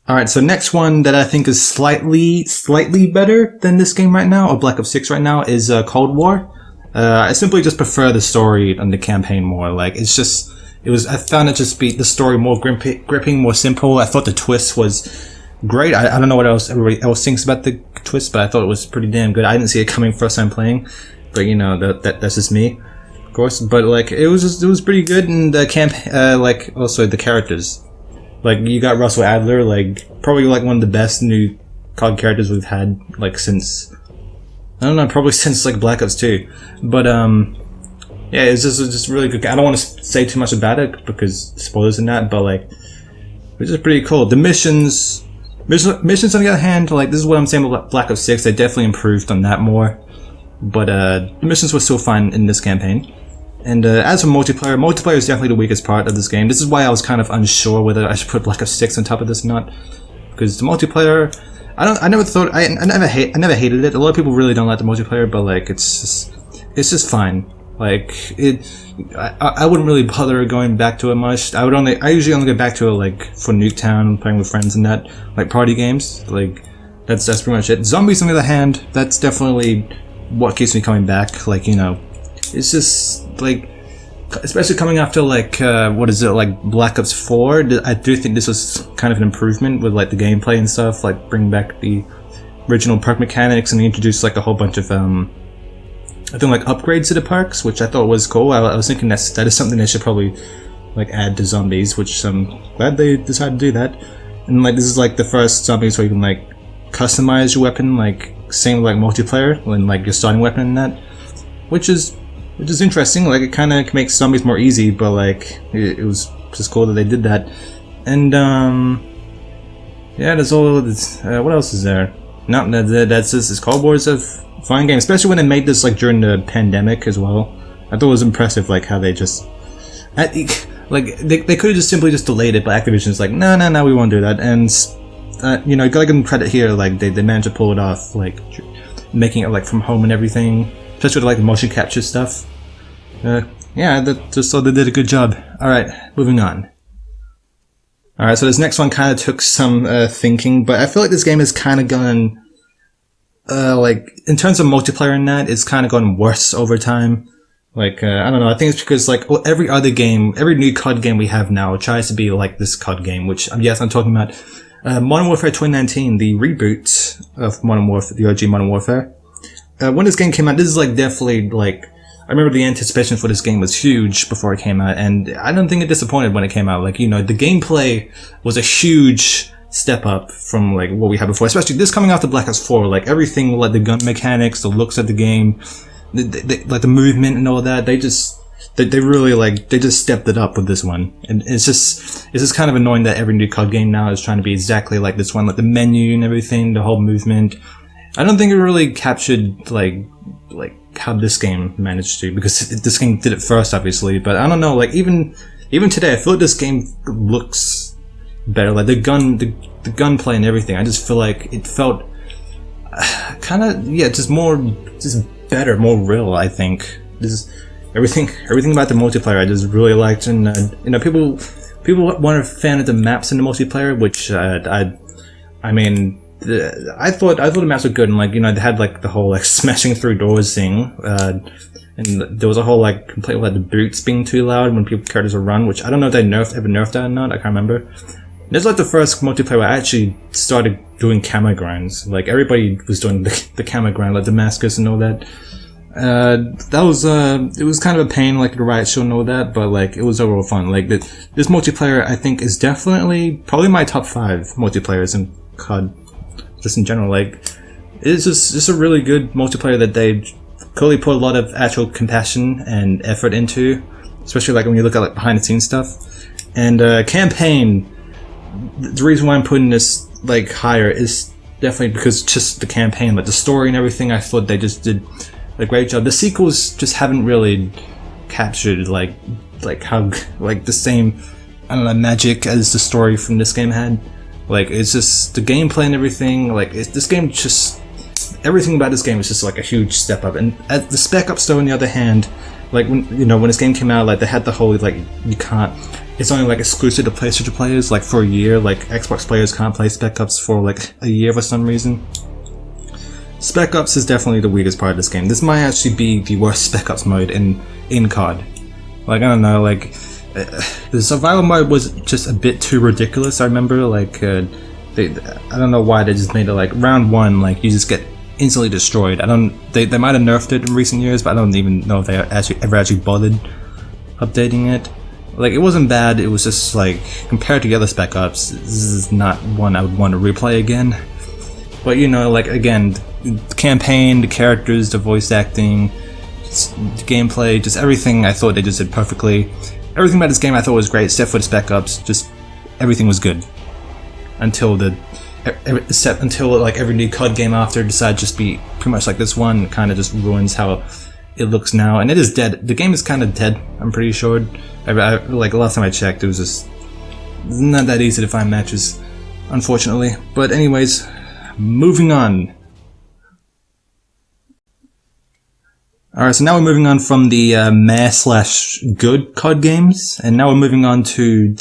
Alright, so next one that I think is slightly better than this game right now, or Black Ops 6 right now, is Cold War. I simply just prefer the story and the campaign more. Like, I found it just the story more gripping, more simple. I thought the twist was great. I don't know what else everybody else thinks about the twist, but I thought it was pretty damn good. I didn't see it coming first time playing, but you know, that's just me, of course. But like, it was pretty good, and the like, also the characters. Like, you got Russell Adler, like, probably like one of the best new COD characters we've had, like, since, I don't know, probably since like Black Ops 2. But yeah, it's just really good. I don't want to say too much about it because spoilers and that, but like, it's just pretty cool. The missions on the other hand, like, this is what I'm saying about Black Ops 6, they definitely improved on that more. But the missions were still fun in this campaign. And as for multiplayer is definitely the weakest part of this game. This is why I was kind of unsure whether I should put Black Ops 6 on top of this or not. Because the multiplayer, I never hated it. A lot of people really don't like the multiplayer, but like, it's just fine. Like, I wouldn't really bother going back to it much. I usually only go back to it like for Nuketown, playing with friends and that, like party games. Like, that's pretty much it. Zombies on the other hand, that's definitely what keeps me coming back. Like, you know, it's just like, especially coming after like like Black Ops 4. I do think this was kind of an improvement with like the gameplay and stuff, like bring back the original perk mechanics, and they introduced like a whole bunch of I think like upgrades to the perks, which I thought was cool. I was thinking that is something they should probably like add to zombies, which I'm glad they decided to do that. And like, this is like the first zombies where you can like customize your weapon, like same like multiplayer, when like your starting weapon and that, which is interesting. Like, it kind of makes zombies more easy, but like, it was just cool that they did that. And yeah, there's all this, what else is there? No, that's this. Cold War is a fun game, especially when they made this like during the pandemic as well. I thought it was impressive, like how they just like they could have just simply delayed it, but Activision's like, no, we won't do that. And you know, you gotta give them credit here. Like, they managed to pull it off, like making it like from home and everything, especially with like the motion capture stuff. Yeah, so they did a good job. Alright, moving on. Alright, so this next one kind of took some thinking, but I feel like this game has kind of gone like in terms of multiplayer in that, it's kind of gotten worse over time. Like, I don't know, I think it's because like every other game, every new COD game we have now tries to be like this COD game, which, yes, I'm talking about Modern Warfare 2019, the reboot of Modern Warfare, the OG Modern Warfare. When this game came out, this is like definitely like, I remember the anticipation for this game was huge before it came out, and I don't think it disappointed when it came out. Like, you know, the gameplay was a huge step up from like what we had before, especially this coming after Black Ops 4, like everything, like the gun mechanics, the looks of the game, like the movement and all that, they really like, they just stepped it up with this one. And it's just kind of annoying that every new COD game now is trying to be exactly like this one, like the menu and everything, the whole movement. I don't think it really captured like how this game managed to, because this game did it first, obviously. But I don't know, like even today, I feel like this game looks better. Like the gunplay and everything, I just feel like it felt kind of, yeah, just better, more real. I think just everything about the multiplayer I just really liked, and you know, people weren't a fan of the maps in the multiplayer, which I mean, I thought the maps were good, and like, you know, they had like the whole like smashing through doors thing, and there was a whole like complaint about the boots being too loud when characters would run, which I don't know if they ever nerfed that or not. I can't remember. This was like the first multiplayer where I actually started doing camera grinds. Like everybody was doing the camera grind, like Damascus and all that. That was it was kind of a pain, like the riot show and all that, but like it was overall fun. Like this multiplayer, I think, is definitely probably my top 5 multiplayers in COD, just in general. Like it's just a really good multiplayer that they clearly put a lot of actual compassion and effort into, especially like when you look at like behind the scenes stuff. And campaign, the reason why I'm putting this like higher is definitely because just the campaign, like the story and everything. I thought they just did a great job. The sequels just haven't really captured like how like the same, I don't know, magic as the story from this game had. Like it's just the gameplay and everything. Like this game, just everything about this game is just like a huge step up. And at the Spec Ops, though, on the other hand, like when this game came out, like they had the whole like it's only like exclusive to PlayStation players, like for a year. Like Xbox players can't play Spec Ops for like a year for some reason. Spec Ops is definitely the weakest part of this game. This might actually be the worst Spec Ops mode in COD. Like, I don't know, like the survival mode was just a bit too ridiculous. I remember like I don't know why they just made it like round 1, like you just get instantly destroyed. They might have nerfed it in recent years, but I don't even know if they ever actually bothered updating it. Like, it wasn't bad, it was just like, compared to the other Spec Ops, this is not one I would want to replay again. But you know, like, again, the campaign, the characters, the voice acting, the gameplay, just everything, I thought they just did perfectly. Everything about this game I thought was great, except for the Spec Ops. Just everything was good until like every new COD game after decided to just be pretty much like this one. Kind of just ruins how it looks now, and it is dead. The game is kind of dead, I'm pretty sure. Like last time I checked, it was just not that easy to find matches, unfortunately. But anyways, moving on. Alright, so now we're moving on from the meh/good COD games, and now we're moving on to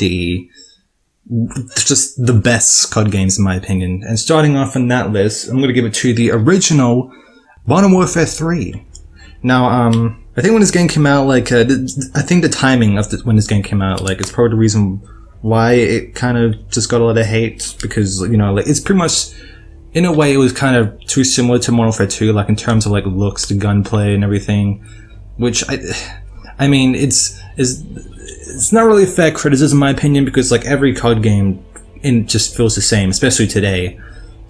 just the best COD games in my opinion. And starting off on that list, I'm going to give it to the original Modern Warfare 3. Now, I think when this game came out, like, I think the timing of when this game came out, like, it's probably the reason why it kind of just got a lot of hate, because, you know, like, it's pretty much, in a way, it was kind of too similar to Modern Warfare 2, like, in terms of, like, looks, the gunplay and everything, which, I mean, it's not really a fair criticism, in my opinion, because, like, every COD game just feels the same, especially today.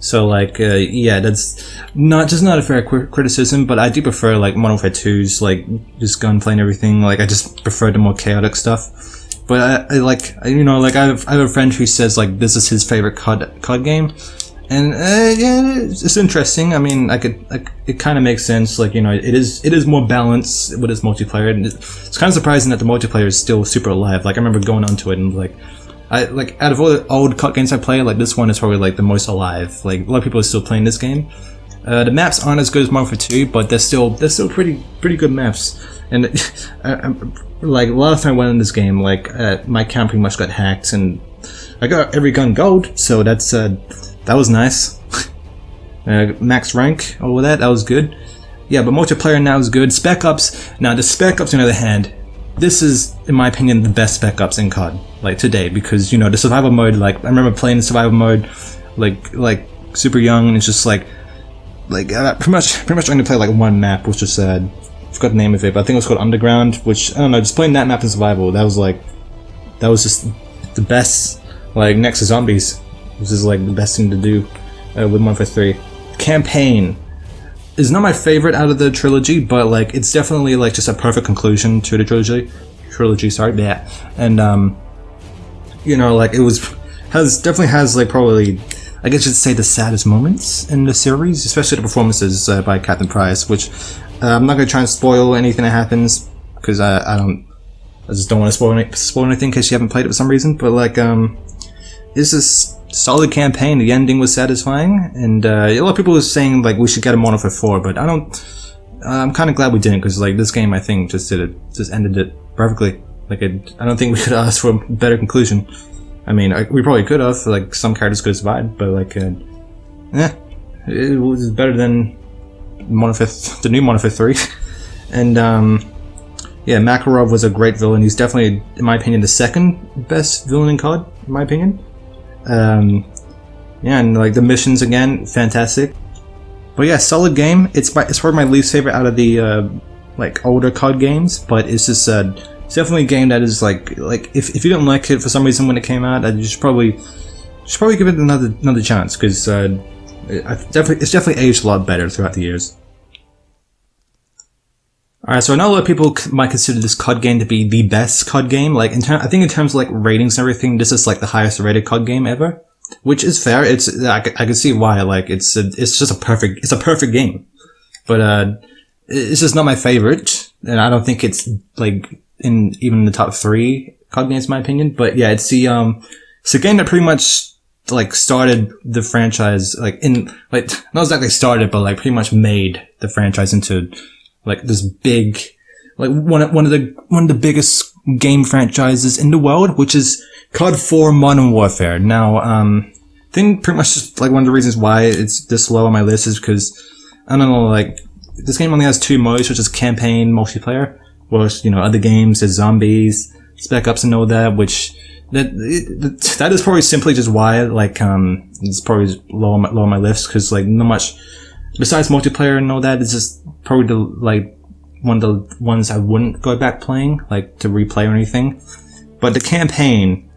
So, like, yeah, that's not a fair criticism, but I do prefer, like, Modern Warfare 2's, like, just gunplay and everything. Like, I just prefer the more chaotic stuff. But I have a friend who says, like, this is his favorite COD game. And, yeah, it's interesting. I mean, it kind of makes sense. Like, you know, it is more balanced with its multiplayer. And it's kind of surprising that the multiplayer is still super alive. Like, I remember going onto it and, like, out of all the old COD games I play, like, this one is probably, like, the most alive. Like, a lot of people are still playing this game. The maps aren't as good as Modern Warfare 2, but they're still pretty good maps. And, like, last time I went in this game, like, my account pretty much got hacked, and I got every gun gold, so that was nice. max rank, all of that. That was good. Yeah, but multiplayer now is good. Spec Ops. Now the Spec Ops, on the other hand, this is, in my opinion, the best Spec Ops in COD, like today, because the survival mode. Like I remember playing the survival mode, like super young, and it's just pretty much only played like one map, which was I forgot the name of it, but I think it was called Underground. Which I don't know, just playing that map in survival, that was just the best. Like next to zombies, this is like the best thing to do with Modern Warfare 3. Campaign is not my favorite out of the trilogy, but like it's definitely like just a perfect conclusion to the trilogy. Sorry, yeah, and like definitely has like probably, I guess you'd say, the saddest moments in the series, especially the performances by Captain Price, which I'm not gonna try and spoil anything that happens because I just don't want to spoil anything in case you haven't played it for some reason. But like it's this solid campaign. The ending was satisfying, and a lot of people were saying like we should get a Modern Warfare 4, but I'm kind of glad we didn't, because like this game I think just ended it perfectly. Like I don't think we could ask for a better conclusion. I mean, we probably could have, like some characters could have survived, but like it was better than the new Modern Warfare 3. And yeah, Makarov was a great villain. He's definitely, in my opinion, the second best villain in COD, in my opinion. Yeah, and like the missions again, fantastic. But yeah, solid game. It's probably my least favorite out of the like older COD games, but it's just it's definitely a game that is like if you didn't like it for some reason when it came out, you should probably give it another chance, because it's definitely aged a lot better throughout the years. Alright, so I know a lot of people might consider this COD game to be the best COD game. Like I think in terms of like ratings and everything, this is like the highest rated COD game ever, which is fair. I can see why. Like it's just a perfect game, but it's just not my favorite, and I don't think it's like even in the top 3 COD games in my opinion. But yeah, it's a game that pretty much like started the franchise, like not exactly started, but like pretty much made the franchise into like this big, like one of the biggest game franchises in the world, which is COD 4 Modern Warfare. Now, I think pretty much just like one of the reasons why it's this low on my list is because, I don't know, like this game only has 2 modes, which is campaign, multiplayer. Whereas, other games, there's zombies, Spec Ops and all that, which that is probably simply just why, like, it's probably low on my list, because like not much besides multiplayer and all that. It's just probably one of the ones I wouldn't go back playing, like to replay or anything. But the campaign,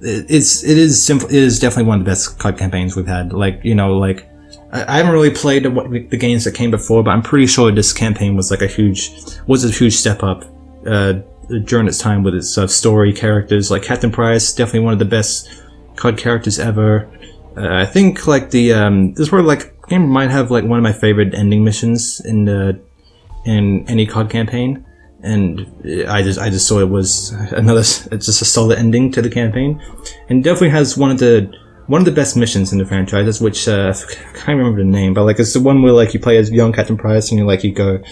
it is definitely one of the best COD campaigns we've had. Like, I haven't really played the games that came before, but I'm pretty sure this campaign was a huge step up during its time with its story, characters. Like Captain Price, definitely one of the best COD characters ever. I think like this were like game might have like one of my favorite ending missions in any COD campaign, and I just saw it was it's just a solid ending to the campaign, and definitely has one of the best missions in the franchise, which I can't remember the name, but like it's the one where like you play as young Captain Price and you go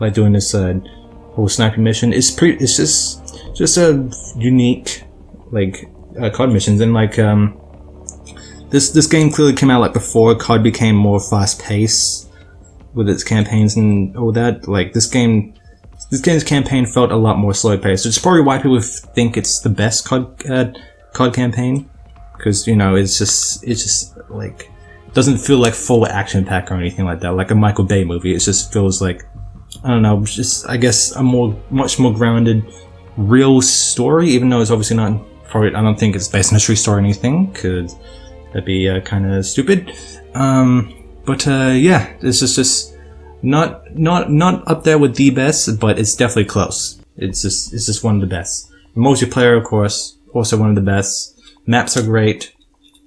like doing this whole sniping mission. It's just a unique like COD missions, and like this game clearly came out like before COD became more fast paced with its campaigns and all that. Like this game's campaign felt a lot more slow paced, which is probably why people think it's the best COD campaign. Because it's just like doesn't feel like full action pack or anything like that, like a Michael Bay movie. It just feels like, I don't know, just I guess a much more grounded, real story. Even though it's obviously not, probably I don't think it's based on a true story or anything, because that'd be kind of stupid. But yeah, this is just not up there with the best, but it's definitely close. It's just one of the best. Multiplayer, of course, also one of the best. Maps are great.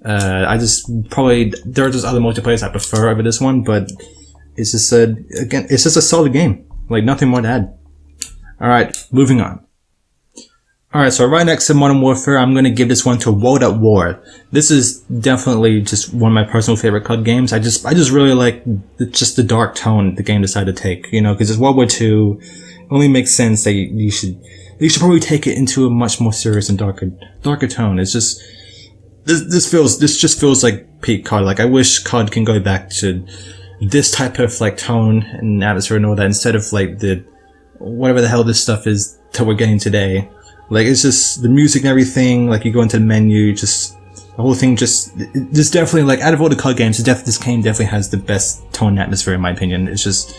There are just other multiplayers I prefer over this one, but it's just a solid game. Like nothing more to add. Alright, moving on. Alright, so right next to Modern Warfare, I'm gonna give this one to World at War. This is definitely just one of my personal favorite COD games. I just really like the dark tone the game decided to take, because it's World War II. It only makes sense that you should probably take it into a much more serious and darker tone. It's just this just feels like peak COD. Like, I wish COD can go back to this type of like tone and atmosphere and all that, instead of like the whatever the hell this stuff is that we're getting today. Like, it's just the music and everything. Like, you go into the menu, just the whole thing. Just definitely, like, out of all the COD games, this game definitely has the best tone and atmosphere in my opinion. It was just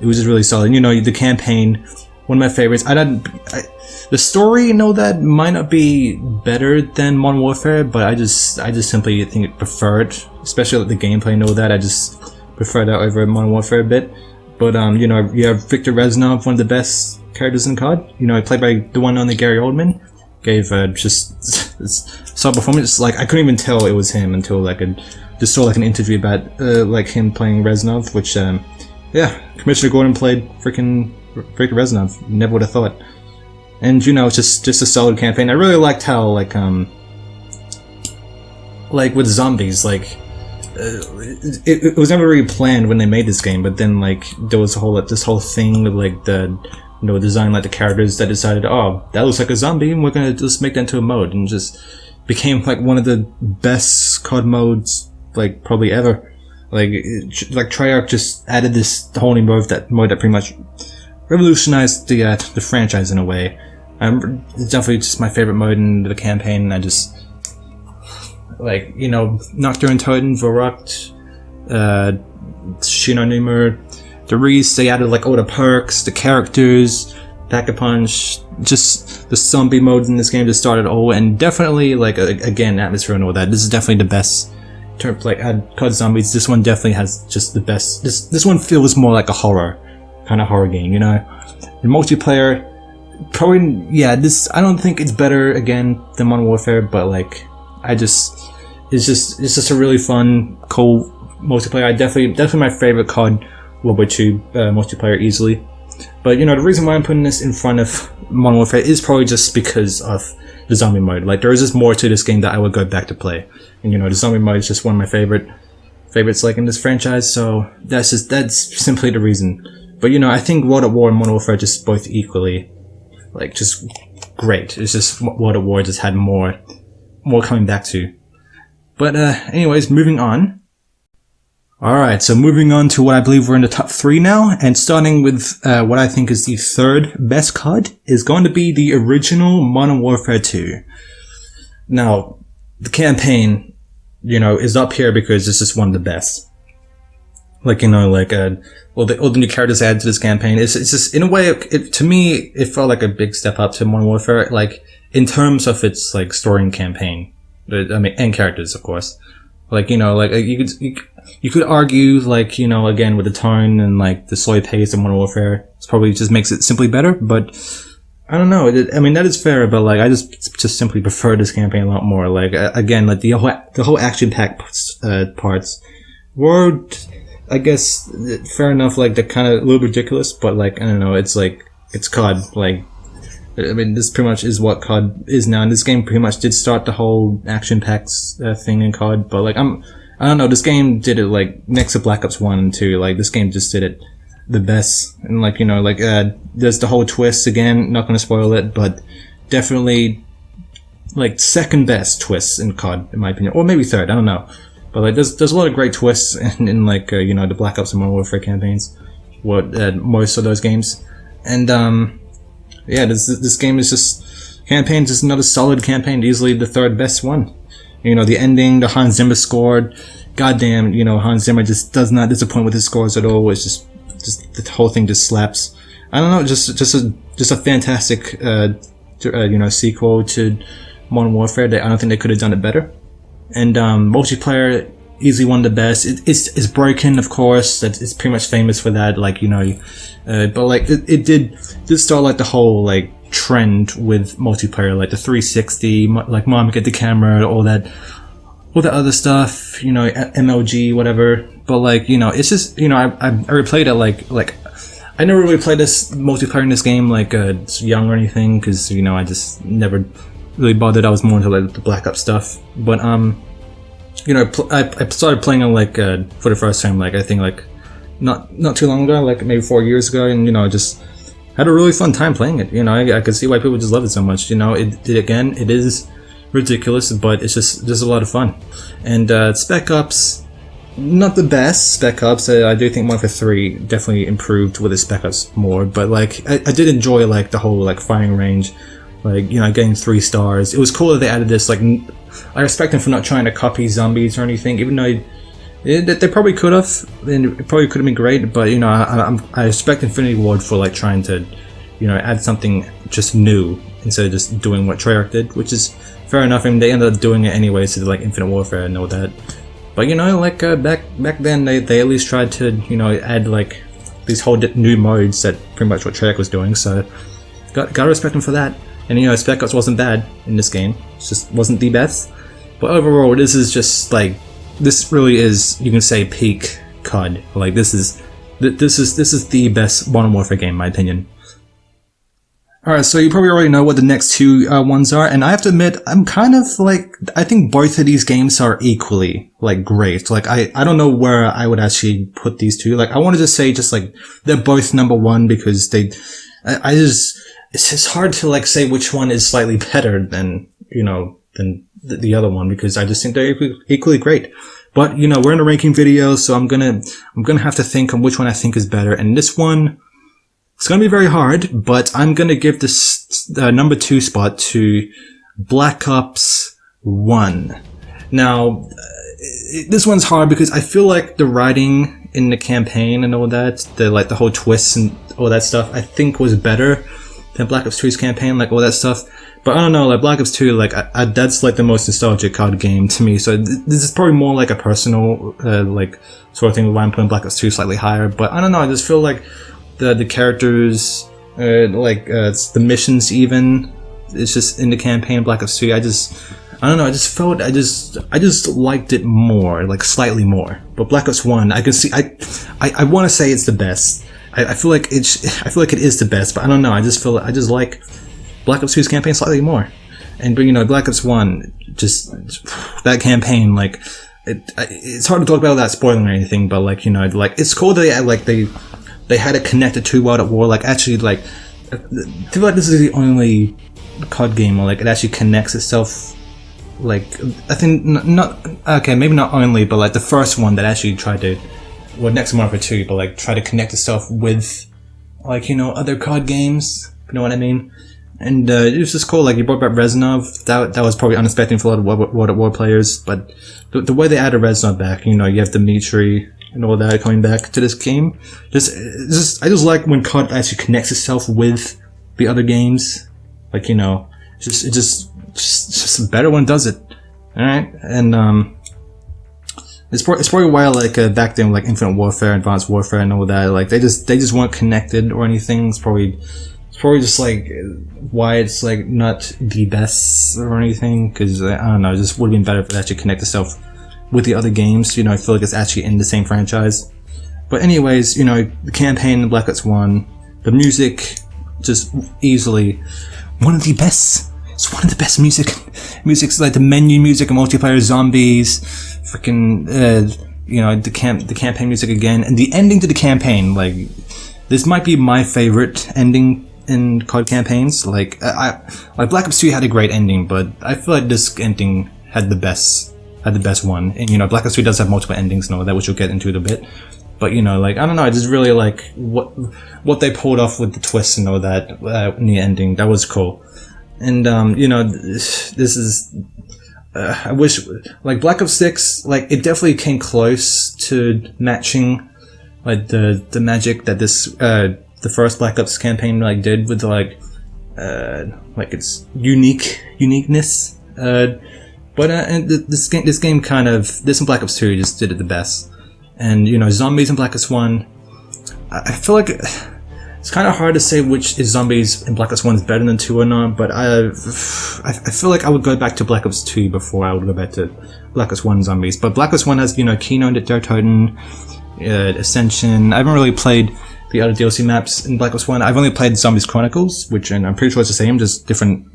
really solid. You know, the campaign, one of my favorites. The story, that might not be better than Modern Warfare, but I just simply think it preferred, especially like the gameplay and all that. I just prefer that over Modern Warfare a bit. But you have Viktor Reznov, one of the best characters in COD. Played by the one and only Gary Oldman. Gave just solid performance. Like, I couldn't even tell it was him until like I just saw like an interview about like him playing Reznov, which Commissioner Gordon played freaking Viktor Reznov. Never would have thought. And it's just a solid campaign. I really liked how like with zombies, like it was never really planned when they made this game, but then like there was this whole thing with like the design, like the characters that decided, oh, that looks like a zombie, and we're gonna just make that into a mode, and just became like one of the best COD modes like probably ever. Like Treyarch just added this whole new mode that pretty much revolutionized the franchise in a way. It's definitely just my favorite mode in the campaign. I just like Nocturne, Toten, Verrückt, Shinonimur, the Reese. They added like all the perks, the characters, Pack-a-Punch, just the zombie modes in this game just started all, and definitely like again atmosphere and all that. This is definitely the best. In terms of like COD Zombies, this one definitely has just the best. This one feels more like a horror game, The multiplayer, probably, I don't think it's better again than Modern Warfare, but like, it's just a really fun, cool multiplayer. Definitely my favorite COD World War II multiplayer easily. But the reason why I'm putting this in front of Modern Warfare is probably just because of the zombie mode. Like, there is just more to this game that I would go back to play, and the zombie mode is just one of my favorites like in this franchise. So that's simply the reason. But I think World at War and Modern Warfare are just both equally, like, just great. It's just World at War just had more coming back to. But anyways, moving on. Alright, so moving on to what I believe we're in the top 3 now, and starting with what I think is the third best COD, is going to be the original Modern Warfare 2. Now, the campaign, is up here because it's just one of the best. Like, all the new characters added to this campaign. It's just, in a way, to me, it felt like a big step up to Modern Warfare, like, in terms of its, like, story and campaign. And characters, of course. Like, you could argue, like, again, with the tone and, like, the slow pace of Modern Warfare, it probably just makes it simply better, but I don't know. That is fair, but, like, I just simply prefer this campaign a lot more. Like, again, like, the whole action-packed parts were, I guess, fair enough, like, they're kind of a little ridiculous, but, like, I don't know, it's like, it's COD, like, this pretty much is what COD is now, and this game pretty much did start the whole action-packed thing in COD, but, like, I don't know, this game did it, like, next to Black Ops 1 and 2, like, this game just did it the best, and, like, there's the whole twist, again, not gonna spoil it, but definitely, like, second best twists in COD, in my opinion, or maybe third, I don't know. But like, there's a lot of great twists in like the Black Ops and Modern Warfare campaigns, most of those games, and this game is just another solid campaign, easily the third best one. The ending, the Hans Zimmer score, goddamn, Hans Zimmer just does not disappoint with his scores at all. It's just the whole thing just slaps. I don't know, just a fantastic sequel to Modern Warfare. I don't think they could have done it better. And multiplayer, easily one of the best. It's broken, of course. It's pretty much famous for that. Like, but like it did start like the whole like trend with multiplayer, like the 360, like Mom Get the Camera, all that other stuff. MLG, whatever. But like it's just I replayed it like I never really played this multiplayer in this game like young or anything, because I just never really bothered. I was more into like the Black Ops stuff, but I started playing it like for the first time, like I think like not too long ago, like maybe 4 years ago, and just had a really fun time playing it. I could see why people just love it so much. It is ridiculous, but it's just a lot of fun. And Spec Ops, not the best Spec Ops. I do think Modern Warfare 3 definitely improved with the Spec Ops more, but like I did enjoy like the whole like firing range, like, you know, getting 3 stars. It was cool that they added this. Like, I respect them for not trying to copy zombies or anything, even though they probably could have, and it probably could have been great. But you know, I respect Infinity Ward for like trying to, you know, add something just new instead of just doing what Treyarch did, which is fair enough. I mean, they ended up doing it anyway, so like Infinite Warfare and all that. But you know, like back then, they at least tried to, you know, add like these whole new modes that pretty much what Treyarch was doing. So gotta respect them for that. And you know, Spec Ops wasn't bad in this game. It just wasn't the best. But overall, this is just like, this really is, you can say, peak COD. Like this is the best Modern Warfare game in my opinion. Alright, so you probably already know what the next two ones are, and I have to admit, I'm kind of like, I think both of these games are equally, like, great. Like, I don't know where I would actually put these two. Like, I wanted to say just like, they're both number one because it's just hard to like say which one is slightly better than, you know, than the other one, because I just think they're equally great. But, you know, we're in a ranking video, so I'm gonna have to think on which one I think is better, and this one, it's going to be very hard, but I'm going to give this number 2 spot to Black Ops 1. Now, this one's hard because I feel like the writing in the campaign and all that, the whole twists and all that stuff, I think was better than Black Ops 2's campaign, like all that stuff. But I don't know, like Black Ops 2, like that's like the most nostalgic COD game to me. So this is probably more like a personal, like sort of thing why I'm putting Black Ops 2 slightly higher. But I don't know, I just feel like the characters, it's the missions even, it's just in the campaign Black Ops 2, I don't know, I just liked it more, like slightly more. But Black Ops 1, I can see, I want to say it's the best. I feel like it is the best, but I don't know, I just like Black Ops 2's campaign slightly more. But you know, Black Ops 1, just that campaign, like, it's hard to talk about without spoiling or anything, but like, you know, like, it's cool that they had it connected to World at War. Like, actually, like, I feel like this is the only COD game where, like, it actually connects itself. Like, I think, maybe not only, but, like, the first one that actually tried to, well, next to Modern Warfare 2, but, like, try to connect itself with, like, you know, other COD games. You know what I mean? And, it was just cool. Like, you brought back Reznov. That was probably unexpected for a lot of World at War players. But the way they added Reznov back, you know, you have Dimitri and all that coming back to this game. I just like when COD actually connects itself with the other games. Like, you know, it's just better when it does it. Alright? And, it's probably why, like, back then, like, Infinite Warfare, Advanced Warfare and all that, like, they just weren't connected or anything. It's probably just, like, why it's, like, not the best or anything. Cause, I don't know, it just would've been better if it actually connected itself with the other games. You know, I feel like it's actually in the same franchise. But anyways, you know, the campaign in Black Ops 1, the music, just easily one of the best. It's one of the best music's like the menu music and multiplayer zombies, freaking, you know, the campaign music again, and the ending to the campaign. Like, this might be my favorite ending in COD campaigns. Like, like Black Ops 2 had a great ending, but I feel like this ending had the best one. And, you know, Black Ops 3 does have multiple endings and all that, which we'll get into in a bit. But, you know, like, I don't know, I just really like what they pulled off with the twists and all that in the ending. That was cool. And, you know, this is, I wish, like, Black Ops 6, like, it definitely came close to matching, like, the magic that this, the first Black Ops campaign, like, did with, like, its uniqueness. But this game kind of, this and Black Ops 2 just did it the best. And, you know, zombies in Black Ops 1, I feel like it's kind of hard to say which is zombies in Black Ops 1 is better than 2 or not, but I feel like I would go back to Black Ops 2 before I would go back to Black Ops 1 zombies. But Black Ops 1 has, you know, Kino, Der Toten, Ascension. I haven't really played the other DLC maps in Black Ops 1. I've only played Zombies Chronicles, which, and I'm pretty sure it's the same, just different,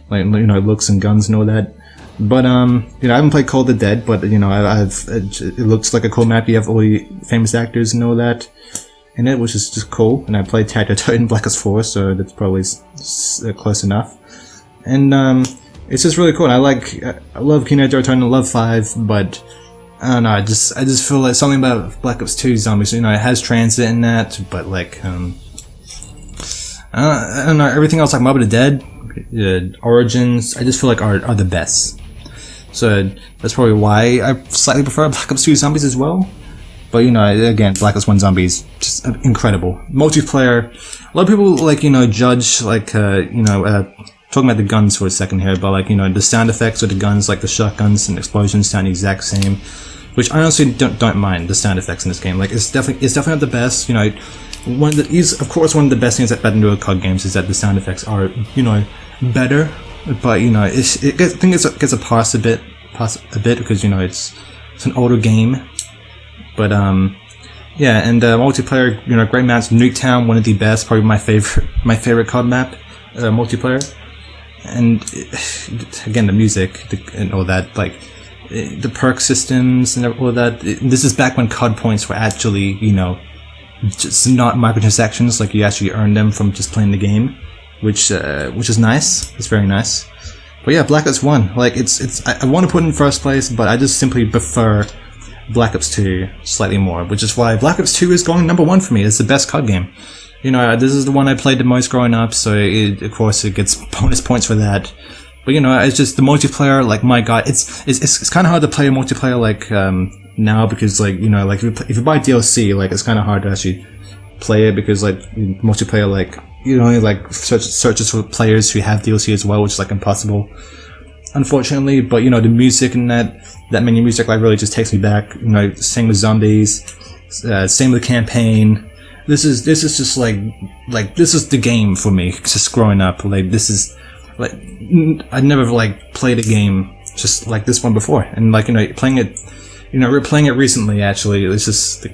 like, you know, looks and guns and all that. But, you know, I haven't played Call of the Dead, but, you know, it looks like a cool map. You have all the famous actors and all that in it, which is just cool. And I played Der Toten in Black Ops 4, so that's probably close enough. And, it's just really cool. And I love Kino Daytona, I love 5, but I don't know. I just feel like something about Black Ops 2 Zombies. You know, it has transit in that, but like I don't know. Everything else like Mob of the Dead, Origins, I just feel like are the best. So that's probably why I slightly prefer Black Ops 2 Zombies as well. But you know, again, Black Ops 1 Zombies, just incredible. Multiplayer, a lot of people like, you know, judge like, talking about the guns for a second here, but like, you know, the sound effects of the guns, like the shotguns and explosions sound the exact same, which I honestly don't mind the sound effects in this game. Like, it's definitely not the best, you know. Of course, one of the best things about newer COD games is that the sound effects are, you know, better, but you know, I think it gets a pass a bit because, you know, it's an older game. But yeah, and multiplayer, you know, great maps. Nuketown, one of the best, probably my favorite COD map, multiplayer. And again, the music and all that, like the perk systems and all that. This is back when COD points were actually, you know, just not microtransactions. Like, you actually earn them from just playing the game, which is nice. It's very nice. But yeah, Black Ops 1, like I want to put it in first place, but I just simply prefer Black Ops 2 slightly more, which is why Black Ops 2 is going number 1 for me. It's the best COD game. You know, this is the one I played the most growing up, so of course it gets bonus points for that. But you know, it's just the multiplayer, like, my god, it's kind of hard to play a multiplayer like now, because like, you know, like if you buy DLC, like it's kind of hard to actually play it, because like multiplayer, like, you know, like searches for players who have DLC as well, which is like impossible, unfortunately. But you know, the music and that menu music like really just takes me back. You know, same with Zombies, same with the campaign. This is just like this is the game for me. Just growing up, like this is like I'd never like played a game just like this one before, and like, you know, playing it, you know, we're playing it recently. Actually, it's just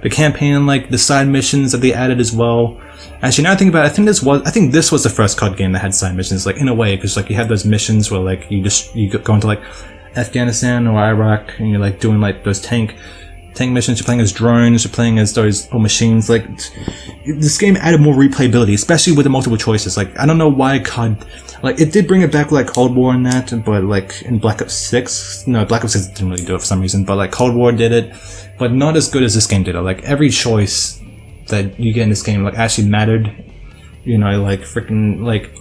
the campaign and like the side missions that they added as well. Actually, now I think about it, I think this was the first COD game that had side missions, like, in a way, because like you have those missions where like you go into like Afghanistan or Iraq, and you're like doing like those tank missions. You're playing as drones, you're playing as those old machines. Like, this game added more replayability, especially with the multiple choices. Like, I don't know why COD, like, it did bring it back like Cold War and that, but like in Black Ops 6, no, Black Ops 6 didn't really do it for some reason, but like Cold War did it, but not as good as this game did it. Like, every choice that you get in this game like actually mattered. You know, like freaking, like,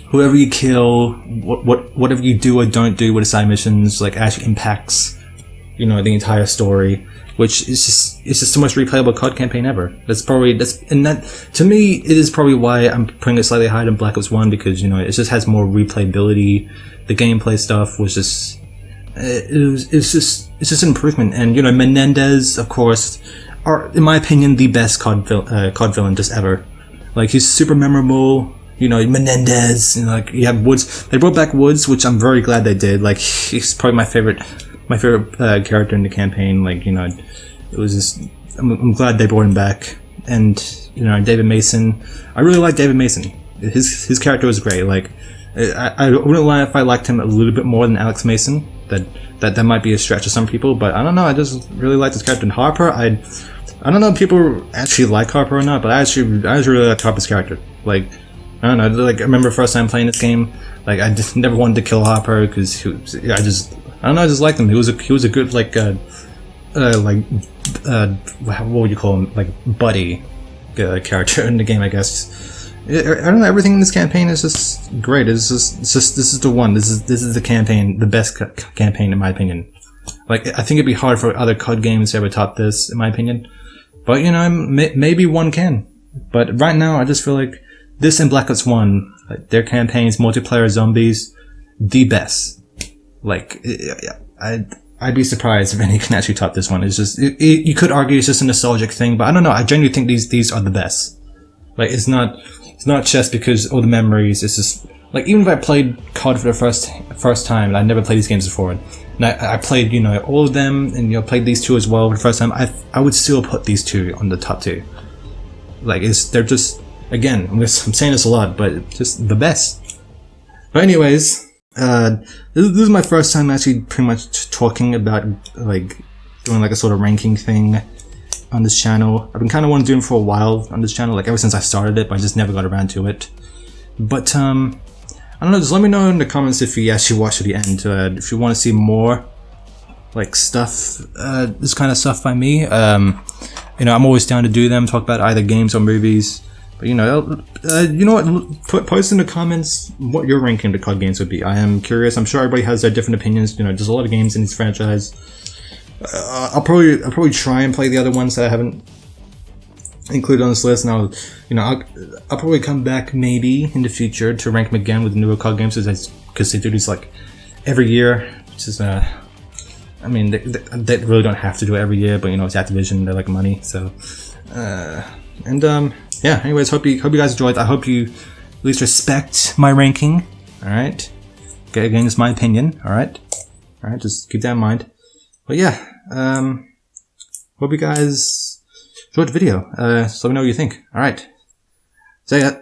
whoever you kill, whatever you do or don't do with the side missions, like, actually impacts, you know, the entire story, which is just the most replayable COD campaign ever. And that, to me, it is probably why I'm putting it slightly higher than Black Ops 1, because, you know, it just has more replayability. The gameplay stuff was just, it's just an improvement. And, you know, Menendez, of course, are, in my opinion, the best COD villain just ever. Like, he's super memorable. You know, Menendez, and like, you have Woods. They brought back Woods, which I'm very glad they did. Like, he's probably my favorite character in the campaign. Like, you know, it was just, I'm glad they brought him back. And, you know, David Mason, I really like David Mason. His character was great. Like, I wouldn't lie if I liked him a little bit more than Alex Mason. That might be a stretch to some people, but I don't know, I just really liked his character. And Harper, I don't know if people actually like Harper or not, but I really liked Harper's character. Like, I don't know, like, I remember the first time playing this game, like, I just never wanted to kill Harper, because I just liked him. He was a good, like, what would you call him, like, buddy character in the game, I guess. I don't know, everything in this campaign is just great. It's just this is the one. This is the campaign, the best campaign in my opinion. Like, I think it'd be hard for other COD games to ever top this, in my opinion. But, you know, maybe one can. But right now, I just feel like this and Black Ops 1, like, their campaigns, multiplayer, zombies, the best. Like, I'd be surprised if any can actually top this one. It's just, you could argue it's just a nostalgic thing, but I don't know. I genuinely think these are the best. Like, it's not just because all the memories. It's just, like, even if I played COD for the first time, and I never played these games before, and I played, you know, all of them, and, you know, played these two as well for the first time, I would still put these two on the top 2. Like, they're just, again, I'm saying this a lot, but just the best. But anyways, this is my first time actually pretty much talking about, like, doing like a sort of ranking thing on this channel. I've been kind of wanting to do it for a while on this channel, like ever since I started it, but I just never got around to it. But I I don't know, just let me know in the comments if you actually watch to the end, if you want to see more like stuff, this kind of stuff by me. You know, I'm always down to do them, talk about either games or movies. But you know what? Post in the comments what your ranking of the COD games would be. I am curious. I'm sure everybody has their different opinions. You know, there's a lot of games in this franchise. I'll probably try and play the other ones that I haven't included on this list. And I'll probably come back maybe in the future to rank them again with the newer COD games because they do these like every year, which is I mean, they really don't have to do it every year, but you know, it's Activision, they like money, so yeah, anyways, hope you guys enjoyed. I hope you at least respect my ranking. Alright? Okay, again, it's my opinion, alright? Alright, just keep that in mind. But yeah, hope you guys enjoyed the video. So let me know what you think. Alright. See ya.